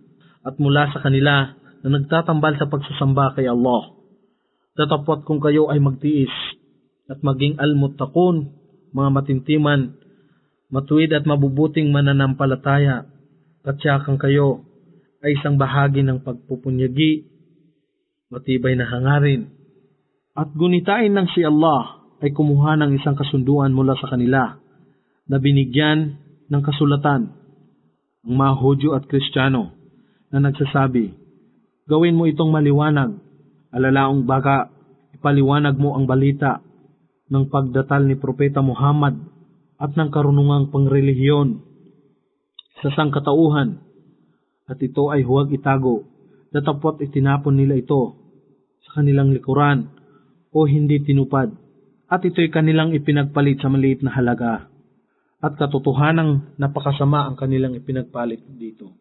at mula sa kanila na nagtatambal sa pagsasamba kay Allah. Datapwat kung kayo ay magtiis at maging almuttaqun, mga matintiman, matuwid at mabubuting mananampalataya, katsyakan kayo ay isang bahagi ng pagpupunyagi, matibay na hangarin. At gunitain ng si Allah ay kumuha ng isang kasunduan mula sa kanila na binigyan ng kasulatan, ang mga Hudyo at Kristiyano, na nagsasabi, gawin mo itong maliwanag, alalaong baka ipaliwanag mo ang balita ng pagdatal ni Propeta Muhammad at ng karunungang pangrelihiyon sa sangkatauhan, at ito ay huwag itago, datapwat itinapon nila ito sa kanilang likuran o hindi tinupad, at ito'y kanilang ipinagpalit sa maliit na halaga. at katotohanang napakasama ang kanilang ipinagpalit dito.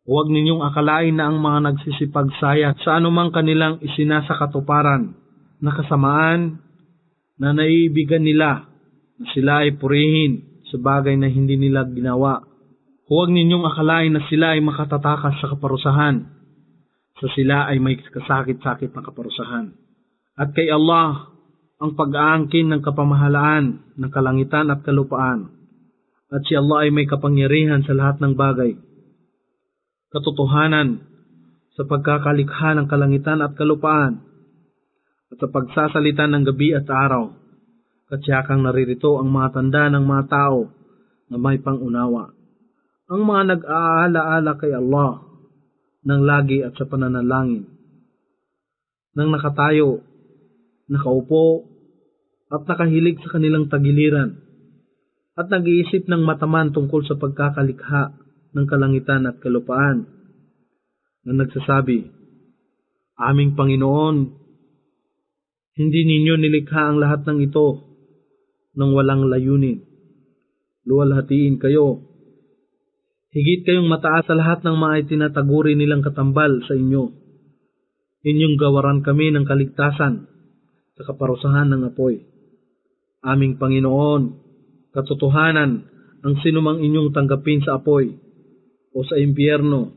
Huwag ninyong akalain na ang mga nagsisipagsaya sa anumang kanilang isinasakatuparan na kasamaan na naiibigan nila na sila ay purihin sa bagay na hindi nila ginawa. Huwag ninyong akalain na sila ay makatatakas sa kaparusahan, sa sila ay may kasakit-sakit na kaparusahan. At kay Allah ang pag-aangkin ng kapamahalaan ng kalangitan at kalupaan, at si Allah ay may kapangyarihan sa lahat ng bagay. Katotohanan sa pagkakalikha ng kalangitan at kalupaan, at sa pagsasalita ng gabi at araw, katsiyakang naririto ang mga tanda ng mga tao na may pangunawa. Ang mga nag-aala-ala kay Allah ng lagi at sa pananalangin, nang nakatayo, nakaupo, at nakahilig sa kanilang tagiliran, at nag-iisip ng mataman tungkol sa pagkakalikha ng kalangitan at kalupaan, na nagsasabi, Aming Panginoon, hindi ninyo nilikha ang lahat ng ito nang walang layunin. Luwalhatiin kayo. Higit kayong mataas sa lahat ng mga itinataguri nilang katambal sa inyo. Inyong gawaran kami ng kaligtasan sa kaparusahan ng apoy. Aming Panginoon, katotohanan ang sinumang inyong tanggapin sa apoy o sa impyerno,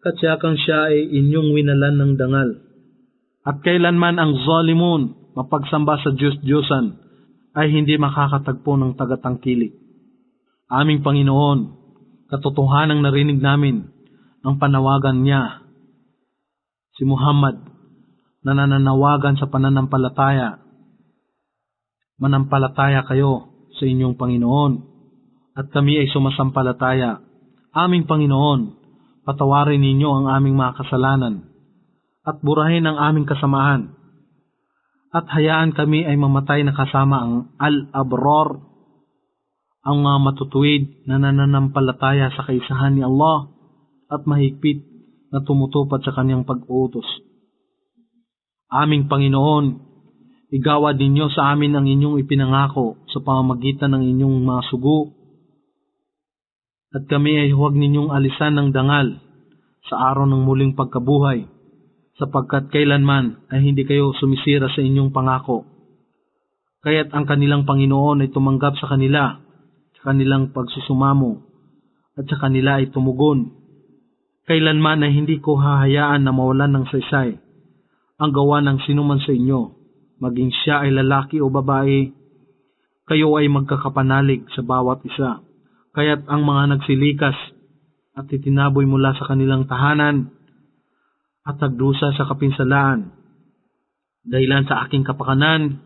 katsiyakang siya ay inyong winalan ng dangal. At kailanman ang zalimun mapagsamba sa Diyos-Diyosan ay hindi makakatagpo ng tagatangkilik. Aming Panginoon, katotohanang narinig namin ang panawagan niya, si Muhammad, na nananawagan sa pananampalataya. Manampalataya kayo sa inyong Panginoon, at kami ay sumasampalataya. Aming Panginoon, patawarin ninyo ang aming mga kasalanan, at burahin ang aming kasamaan, at hayaan kami ay mamatay na kasama ang al-abrar, ang mga matutuwid na nananampalataya sa kaisahan ni Allah at mahigpit na tumutupad sa kanyang pag-utos. Aming Panginoon, igawad ninyo sa amin ang inyong ipinangako sa pamamagitan ng inyong mga sugo, at kami ay huwag ninyong alisan ng dangal sa araw ng muling pagkabuhay, sapagkat kailanman ay hindi kayo sumisira sa inyong pangako. Kaya't ang kanilang Panginoon ay tumanggap sa kanila, kanilang pagsusumamo, at sa kanila ay tumugon. Kailanman ay hindi ko hahayaan na mawalan ng saysay ang gawa ng sinuman sa inyo, maging siya ay lalaki o babae. Kayo ay magkakapanalig sa bawat isa. Kaya't ang mga nagsilikas at itinaboy mula sa kanilang tahanan at nagdusa sa kapinsalaan, dahilan sa aking kapakanan,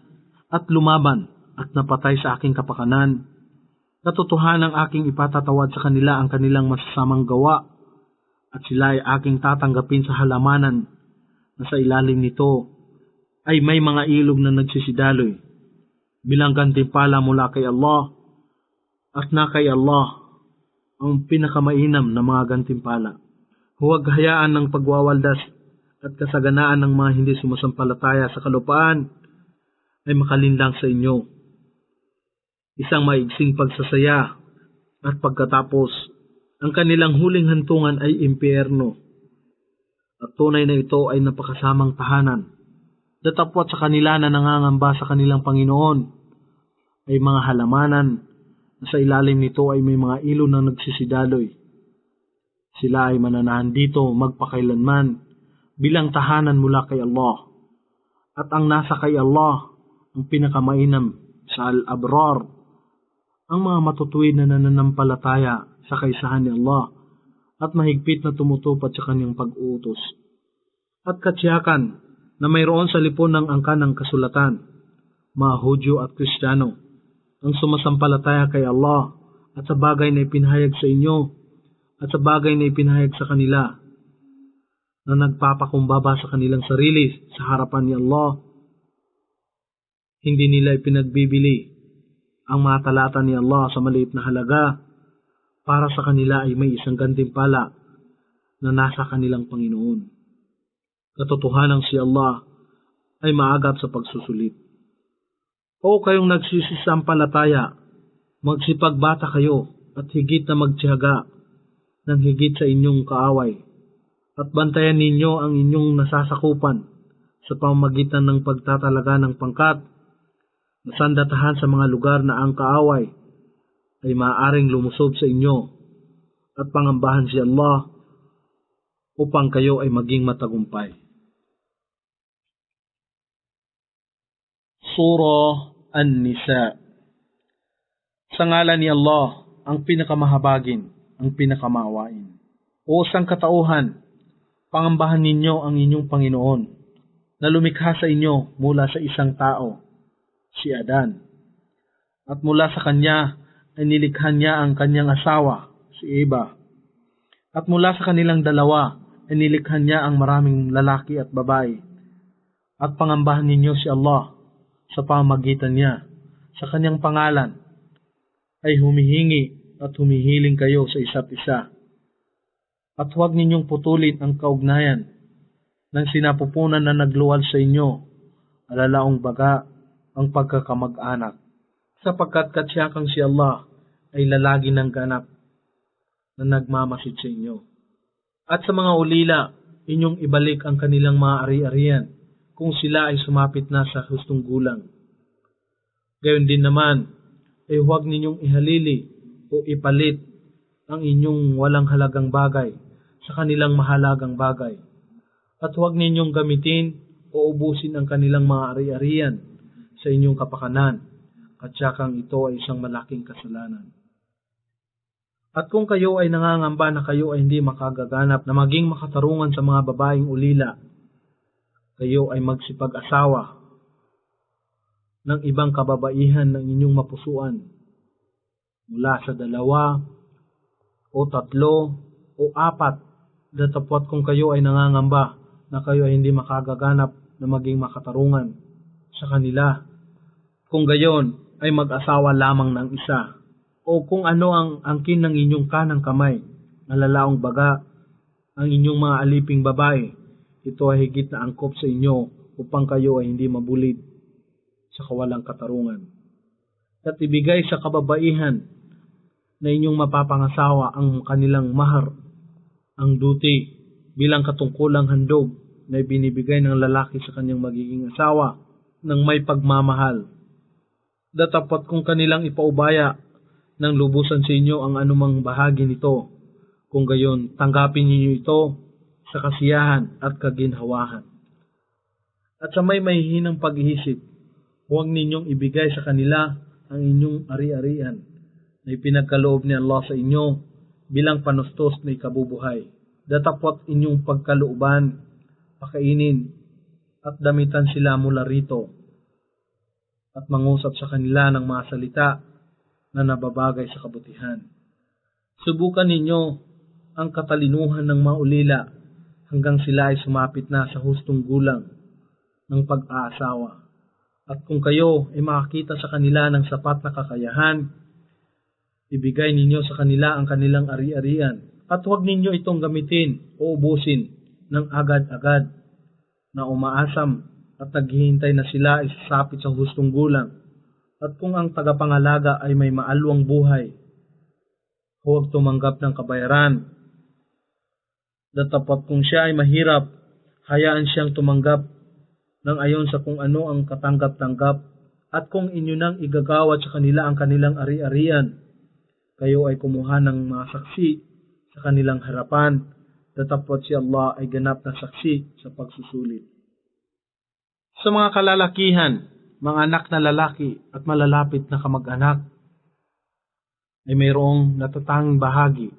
at lumaban at napatay sa aking kapakanan, katotohanang aking ipatatawad sa kanila ang kanilang masasamang gawa, at sila ay aking tatanggapin sa halamanan na sa ilalim nito ay may mga ilog na nagsisidaloy, bilang gantimpala mula kay Allah, at na kay Allah ang pinakamainam na mga gantimpala. Huwag hayaan ng pagwawaldas at kasaganaan ng mga hindi sumasampalataya sa kalupaan ay makalinlang sa inyo. Isang maigsing pagsasaya, at pagkatapos, ang kanilang huling hantungan ay impyerno. At tunay na ito ay napakasamang tahanan. Datapwat sa kanila na nangangamba sa kanilang Panginoon ay mga halamanan na sa ilalim nito ay may mga ilog na nagsisidaloy. Sila ay mananahan dito magpakailanman bilang tahanan mula kay Allah. At ang nasa kay Allah ang pinakamainam sa al-abrar, ang mga matutuwid na nananampalataya sa kaisahan ni Allah at mahigpit na tumutupad sa kanyang pag-uutos. At katsiyakan na mayroon sa lipon ng angkan ng kasulatan, mga Hudyo at Kristiyano, ang sumasampalataya kay Allah at sa bagay na ipinahayag sa inyo at sa bagay na ipinahayag sa kanila, na nagpapakumbaba sa kanilang sarili sa harapan ni Allah. Hindi nila ipinagbibili ang mga talata ni Allah sa maliit na halaga. Para sa kanila ay may isang gantimpala na nasa kanilang Panginoon. Katotohanang si Allah ay maagap sa pagsusulit. O kayong nagsisisampalataya Magsipagbata kayo at higit na magtiyaga ng higit sa inyong kaaway. At bantayan ninyo ang inyong nasasakupan sa pamamagitan ng pagtatalaga ng pangkat na sandatahan sa mga lugar na ang kaaway ay maaaring lumusob sa inyo at pangambahan si Allah upang kayo ay maging matagumpay. Surah An-Nisa. Sa ngalan ni Allah, ang pinakamahabagin, ang pinakamaawain. O sangkatauhan, pangambahan ninyo ang inyong Panginoon na lumikha sa inyo mula sa isang tao, si Adan. At mula sa kanya ay nilikha niya ang kanyang asawa, si Eva. At mula sa kanilang dalawa ay nilikha niya ang maraming lalaki at babae. At pangambahan ninyo si Allah sa pamamagitan niya, sa kanyang pangalan, ay humihingi at humihiling kayo sa isa't isa. At huwag ninyong putulin ang kaugnayan ng sinapupunan na nagluwal sa inyo, alalaong baga ang pagkakamag-anak, sapagkat katsiyakang si Allah ay lalagi ng ganap na nagmamasid sa inyo. At sa mga ulila, inyong ibalik ang kanilang mga ari-arian kung sila ay sumapit na sa hustong gulang. Gayon din naman, ay huwag ninyong ihalili o ipalit ang inyong walang halagang bagay sa kanilang mahalagang bagay. At huwag ninyong gamitin o ubusin ang kanilang mga ari-arian sa inyong kapakanan, katsakang ito ay isang malaking kasalanan. At kung kayo ay nangangamba na kayo ay hindi makagaganap na maging makatarungan sa mga babaeng ulila, kayo ay magsipag-asawa ng ibang kababaihan ng inyong mapusuan mula sa 2 o 3 o 4, datapwat kung kayo ay nangangamba na kayo ay hindi makagaganap na maging makatarungan sa kanila. Kung gayon ay mag-asawa lamang ng isa, o kung ano ang angkin ng inyong kanang kamay, nalalaong baga ang inyong mga aliping babae, ito ay higit na angkop sa inyo upang kayo ay hindi mabulid sa kawalang katarungan. At ibigay sa kababaihan na inyong mapapangasawa ang kanilang mahar, ang duty, bilang katungkulang handog na ibinibigay ng lalaki sa kanyang magiging asawa ng may pagmamahal. Datapot kung kanilang ipaubaya ng lubusan sa inyo ang anumang bahagi nito, kung gayon tanggapin ninyo ito sa kasiyahan at kaginhawahan. At sa may mahihinang pag-iisip, huwag ninyong ibigay sa kanila ang inyong ari-arian na ipinagkaloob ni Allah sa inyo bilang panustos na ikabubuhay. Datapot inyong pagkalooban, pakainin at damitan sila mula rito at mangusap sa kanila ng mga salita na nababagay sa kabutihan. Subukan ninyo ang katalinuhan ng mga ulila hanggang sila ay sumapit na sa hustong gulang ng pag-aasawa. At kung kayo ay makakita sa kanila ng sapat na kakayahan, ibigay ninyo sa kanila ang kanilang ari-arian at huwag ninyo itong gamitin o ubusin ng agad-agad na umaasam at naghihintay na sila ay sasapit sa hustong gulang. At kung ang tagapangalaga ay may maalwang buhay, huwag tumanggap ng kabayaran. Datapot kung siya ay mahirap, hayaan siyang tumanggap ng ayon sa kung ano ang katanggap-tanggap. At kung inyo nang igagawad sa kanila ang kanilang ari-arian, kayo ay kumuha ng mga saksi sa kanilang harapan, datapot si Allah ay ganap na saksi sa pagsusulit. Sa mga kalalakihan, mga anak na lalaki at malalapit na kamag-anak, ay mayroong natatanging bahagi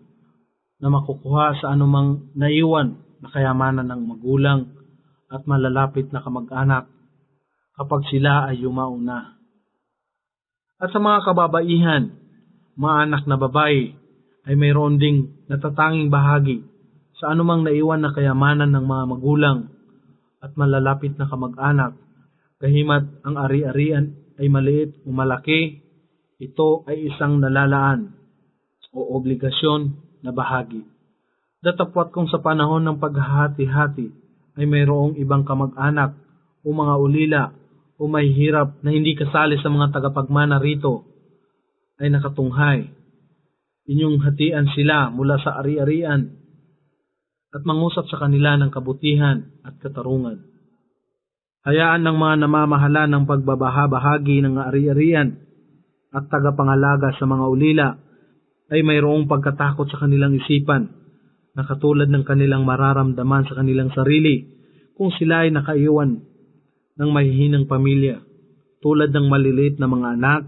na makukuha sa anumang naiwan na kayamanan ng magulang at malalapit na kamag-anak kapag sila ay yumao na. At sa mga kababaihan, mga anak na babae, ay mayroon ding natatanging bahagi sa anumang naiwan na kayamanan ng mga magulang at malalapit na kamag-anak. Kahimat ang ari-arian ay maliit o malaki, ito ay isang nalalaan o obligasyon na bahagi. Datapwat kung sa panahon ng paghahati-hati ay mayroong ibang kamag-anak o mga ulila o may hirap na hindi kasali sa mga tagapagmana rito, ay nakatunghay. Inyong hatian sila mula sa ari-arian at mangusap sa kanila ng kabutihan at katarungan. Hayaan ng mga namamahala ng pagbabahabahagi ng ari-arian at tagapangalaga sa mga ulila ay mayroong pagkatakot sa kanilang isipan na katulad ng kanilang mararamdaman sa kanilang sarili kung sila ay nakaiwan ng mahihinang pamilya, tulad ng maliliit na mga anak,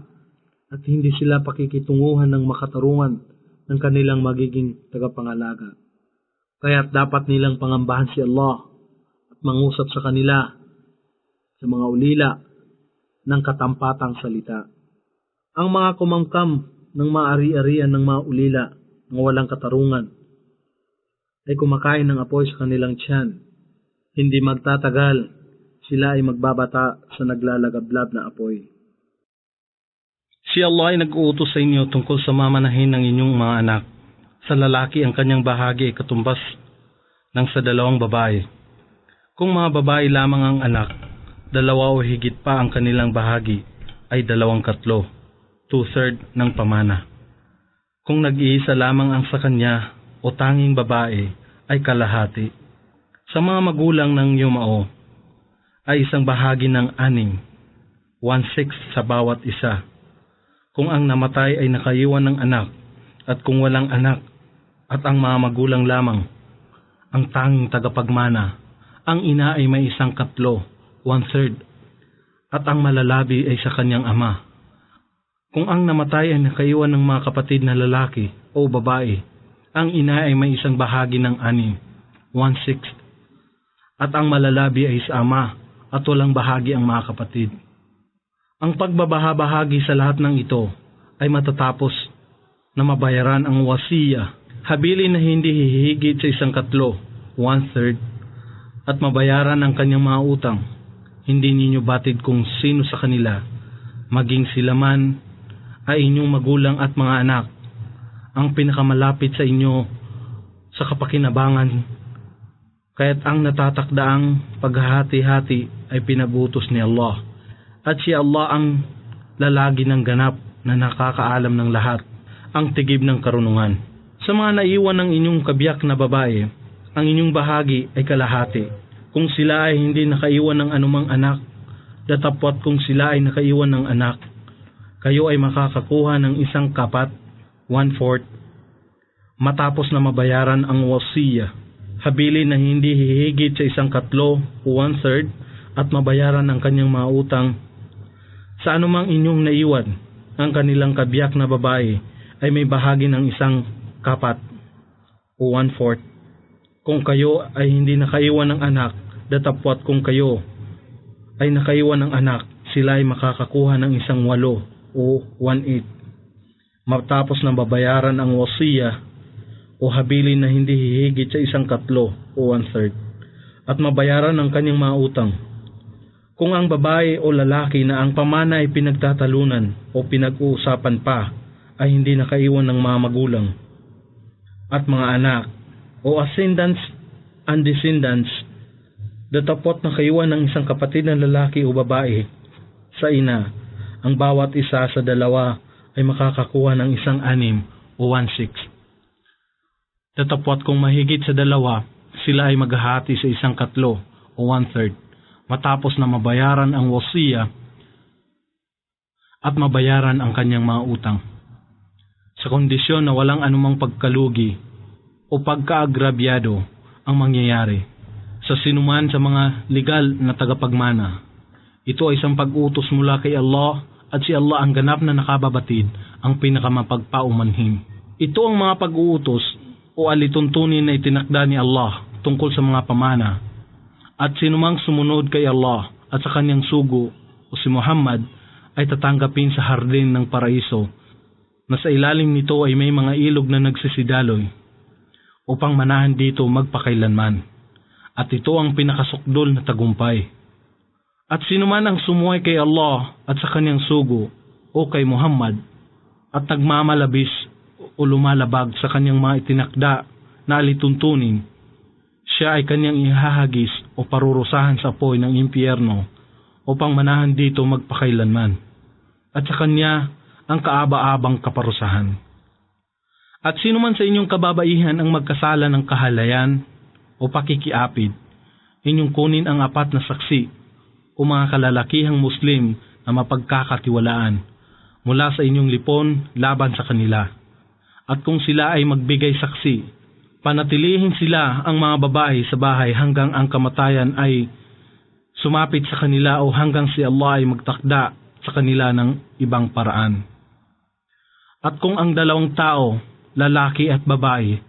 at hindi sila pakikitunguhan ng makatarungan ng kanilang magiging tagapangalaga. Kaya't dapat nilang pangambahan si Allah at mangusap sa kanila sa mga ulila ng katampatang salita. Ang mga kumamkam ng mga ari-arian ng mga ulila ng walang katarungan ay kumakain ng apoy sa kanilang tiyan. Hindi magtatagal, sila ay magbabata sa naglalagablab na apoy. Si Allah ay nag-uutos sa inyo tungkol sa mamanahin ng inyong mga anak. Sa lalaki ang kanyang bahagi ay katumbas ng sa dalawang babae. Kung mga babae lamang ang anak, 2 o higit pa ang kanilang bahagi ay 2/3, 2/3 ng pamana. Kung nag-iisa lamang ang sa kanya o tanging babae ay kalahati. Sa mga magulang ng yumao ay 1 bahagi ng 6, 1/6 sa bawat isa. Kung ang namatay ay nakaiwan ng anak at kung walang anak at ang mga magulang lamang ang tanging tagapagmana, ang ina ay may 1/3, 1/3, at ang malalabi ay sa kanyang ama. Kung ang namatay ay nakaiwan ng mga kapatid na lalaki o babae, ang ina ay may 1 bahagi ng 6, 1/6, at ang malalabi ay sa ama at walang bahagi ang mga kapatid. Ang pagbabahabahagi sa lahat ng ito ay matatapos na mabayaran ang wasiya, habilin na hindi hihigit sa 1/3, 1/3, at mabayaran ang kanyang mga utang. Hindi ninyo batid kung sino sa kanila, maging sila man ay inyong magulang at mga anak, ang pinakamalapit sa inyo sa kapakinabangan, kaya't ang natatakdaang paghahati-hati ay pinabutos ni Allah. At si Allah ang lalagi ng ganap na nakakaalam ng lahat, ang tigib ng karunungan. Sa mga naiwan ng inyong kabiyak na babae, ang inyong bahagi ay kalahati. Kung sila ay hindi nakaiwan ng anumang anak, datapwat kung sila ay nakaiwan ng anak, kayo ay makakakuha ng 1/4, 1/4, matapos na mabayaran ang wasiya, habilin na hindi hihigit sa 1/3 o 1/3, at mabayaran ang kanyang mga utang. Sa anumang inyong naiwan, ang kanilang kabiyak na babae ay may bahagi ng 1/4 o 1/4. Kung kayo ay hindi nakaiwan ng anak, datapwat kung kayo ay nakaiwan ng anak, sila ay makakakuha ng 1/8 o 1/8, matapos na babayaran ang wasiya o habilin na hindi hihigit sa 1/3 o 1/3, at mabayaran ang kanyang mga utang. Kung ang babae o lalaki na ang pamana ay pinagtatalunan o pinag-uusapan pa ay hindi nakaiwan ng mga magulang at mga anak o ascendants and descendants, datapot na kaiwan ng 1 kapatid na lalaki o babae sa ina, ang bawat isa sa dalawa ay makakakuha ng 1/6 o 1/6. Datapot kung mahigit sa 2, sila ay maghahati sa 1/3 o 1/3, matapos na mabayaran ang wasiya at mabayaran ang kanyang mga utang. Sa kondisyon na walang anumang pagkalugi o pagkaagrabyado ang mangyayari sa sinuman sa mga legal na tagapagmana. Ito ay isang pag-utos mula kay Allah, at si Allah ang ganap na nakababatid, ang pinakamapagpaumanhin. Ito ang mga pag-uutos o alituntunin na itinakda ni Allah tungkol sa mga pamana. At sinumang sumunod kay Allah at sa kanyang sugo o si Muhammad ay tatanggapin sa hardin ng paraiso, na sa ilalim nito ay may mga ilog na nagsisidaloy, upang manahan dito magpakailanman. At ito ang pinakasukdol na tagumpay. At sinuman ang sumuway kay Allah at sa kanyang sugo o kay Muhammad at nagmamalabis o lumalabag sa kanyang mga itinakda na alituntunin, siya ay kanyang ihahagis o parurusahan sa apoy ng impyerno upang manahan dito magpakailanman. At sa kanya ang kaaba-abang kaparusahan. At sino man sa inyong kababaihan ang magkasala ng kahalayan o pakikiapid, inyong kunin ang 4 na saksi o mga kalalakihang Muslim na mapagkakatiwalaan mula sa inyong lipon laban sa kanila. At kung sila ay magbigay saksi, panatilihin sila ang mga babae sa bahay hanggang ang kamatayan ay sumapit sa kanila o hanggang si Allah ay magtakda sa kanila ng ibang paraan. At kung ang 2 tao, lalaki at babae,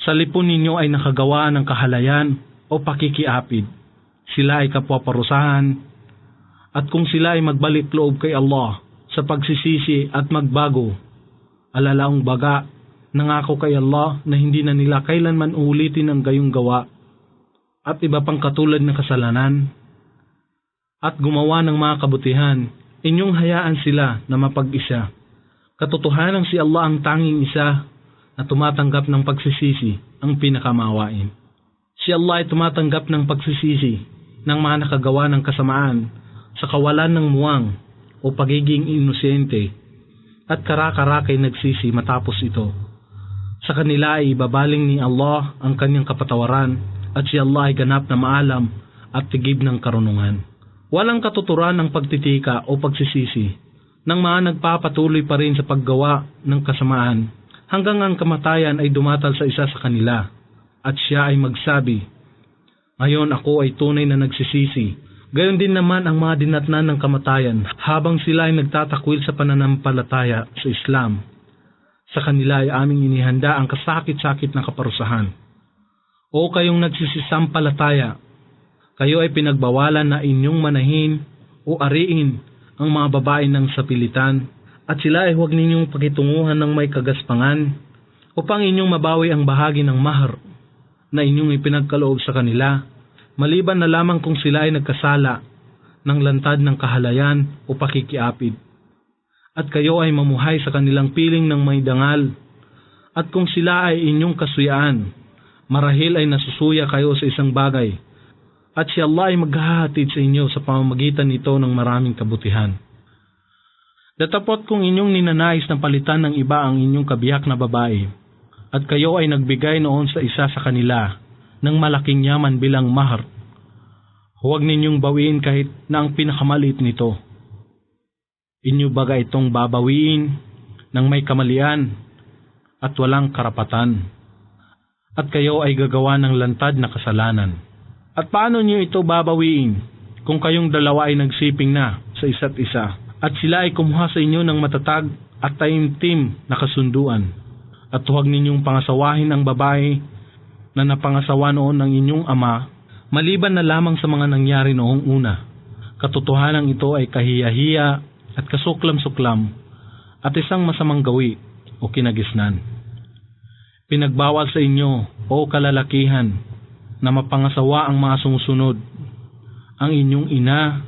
sa lipon ninyo ay nakagawa ng kahalayan o pakikiapid, sila ay kapwa-parusahan. At kung sila ay magbalik loob kay Allah sa pagsisisi at magbago, alalaong baga, nangako kay Allah na hindi na nila kailanman uulitin ang gayong gawa at iba pang katulad ng kasalanan, at gumawa ng mga kabutihan, inyong hayaan sila na mapag-isa. Katotohanan si Allah ang tanging isa na tumatanggap ng pagsisisi, ang pinakamawain. Si Allah ay tumatanggap ng pagsisisi ng mga nakagawa ng kasamaan sa kawalan ng muwang o pagiging inosente, at kara-karakay nagsisi matapos ito. Sa kanila ay ibabaling ni Allah ang kanyang kapatawaran, at si Allah ay ganap na maalam at tigib ng karunungan. Walang katuturan ng pagtitika o pagsisisi ng mga nagpapatuloy pa rin sa paggawa ng kasamaan hanggang ang kamatayan ay dumatal sa isa sa kanila, at siya ay magsabi, "Ngayon ako ay tunay na nagsisisi." Gayon din naman ang mga dinatnan ng kamatayan habang sila ay nagtatakwil sa pananampalataya sa Islam. Sa kanila ay aming inihanda ang kasakit-sakit na kaparusahan. O kayong nagsisisampalataya, kayo ay pinagbawalan na inyong manahin o ariin ang mga babae ng sapilitan, at sila ay huwag ninyong pakitunguhan ng may kagaspangan upang inyong mabawi ang bahagi ng mahar na inyong ipinagkaloob sa kanila, maliban na lamang kung sila ay nagkasala ng lantad ng kahalayan o pakikiapid. At kayo ay mamuhay sa kanilang piling ng may dangal, at kung sila ay inyong kasuyaan, marahil ay nasusuya kayo sa isang bagay, at si Allah ay maghahatid sa inyo sa pamamagitan nito ng maraming kabutihan. Datapot kung inyong ninanais na palitan ng iba ang inyong kabiyak na babae, at kayo ay nagbigay noon sa isa sa kanila ng malaking yaman bilang mahar, huwag ninyong bawiin kahit na ang pinakamaliit nito. Inyo baga itong babawiin ng may kamalian at walang karapatan, at kayo ay gagawa ng lantad na kasalanan. At paano niyo ito babawiin kung kayong dalawa ay nagsiping na sa isa't isa, at sila ay kumuha sa inyo ng matatag at taimtim na kasunduan? At huwag ninyong pangasawahin ang babae na napangasawa noon ng inyong ama, maliban na lamang sa mga nangyari noong una. Katotohanan ito ay kahiya-hiya at kasuklam-suklam at isang masamang gawi o kinagisnan. Pinagbawal sa inyo, o kalalakihan, na mapangasawa ang mga sumusunod: ang inyong ina,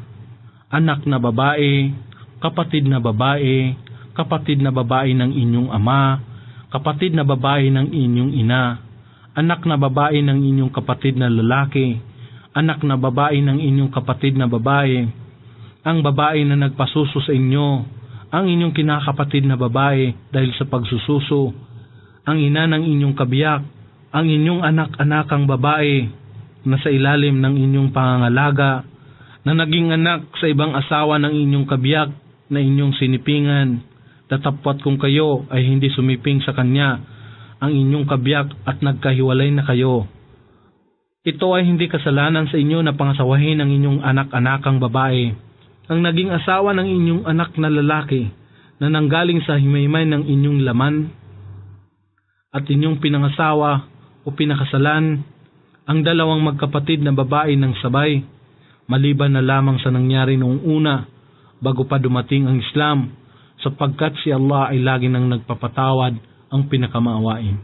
anak na babae, kapatid na babae, kapatid na babae ng inyong ama, kapatid na babae ng inyong ina, anak na babae ng inyong kapatid na lalaki, anak na babae ng inyong kapatid na babae, ang babae na nagpasuso sa inyo, ang inyong kinakapatid na babae dahil sa pagsususo, ang ina ng inyong kabiyak, ang inyong anak-anakang babae na sa ilalim ng inyong pangangalaga, na naging anak sa ibang asawa ng inyong kabiyak na inyong sinipingan, tatapwat kung kayo ay hindi sumiping sa kanya, ang inyong kabiyak, at nagkahiwalay na kayo. Ito ay hindi kasalanan sa inyo na pangasawahin ang inyong anak-anakang babae, ang naging asawa ng inyong anak na lalaki na nanggaling sa himaymay ng inyong laman, at inyong pinangasawa o pinakasalan ang dalawang magkapatid na babae ng sabay, maliban na lamang sa nangyari noong una bago pa dumating ang Islam, sapagkat si Allah ay lagi nang nagpapatawad, ang pinakamaawain.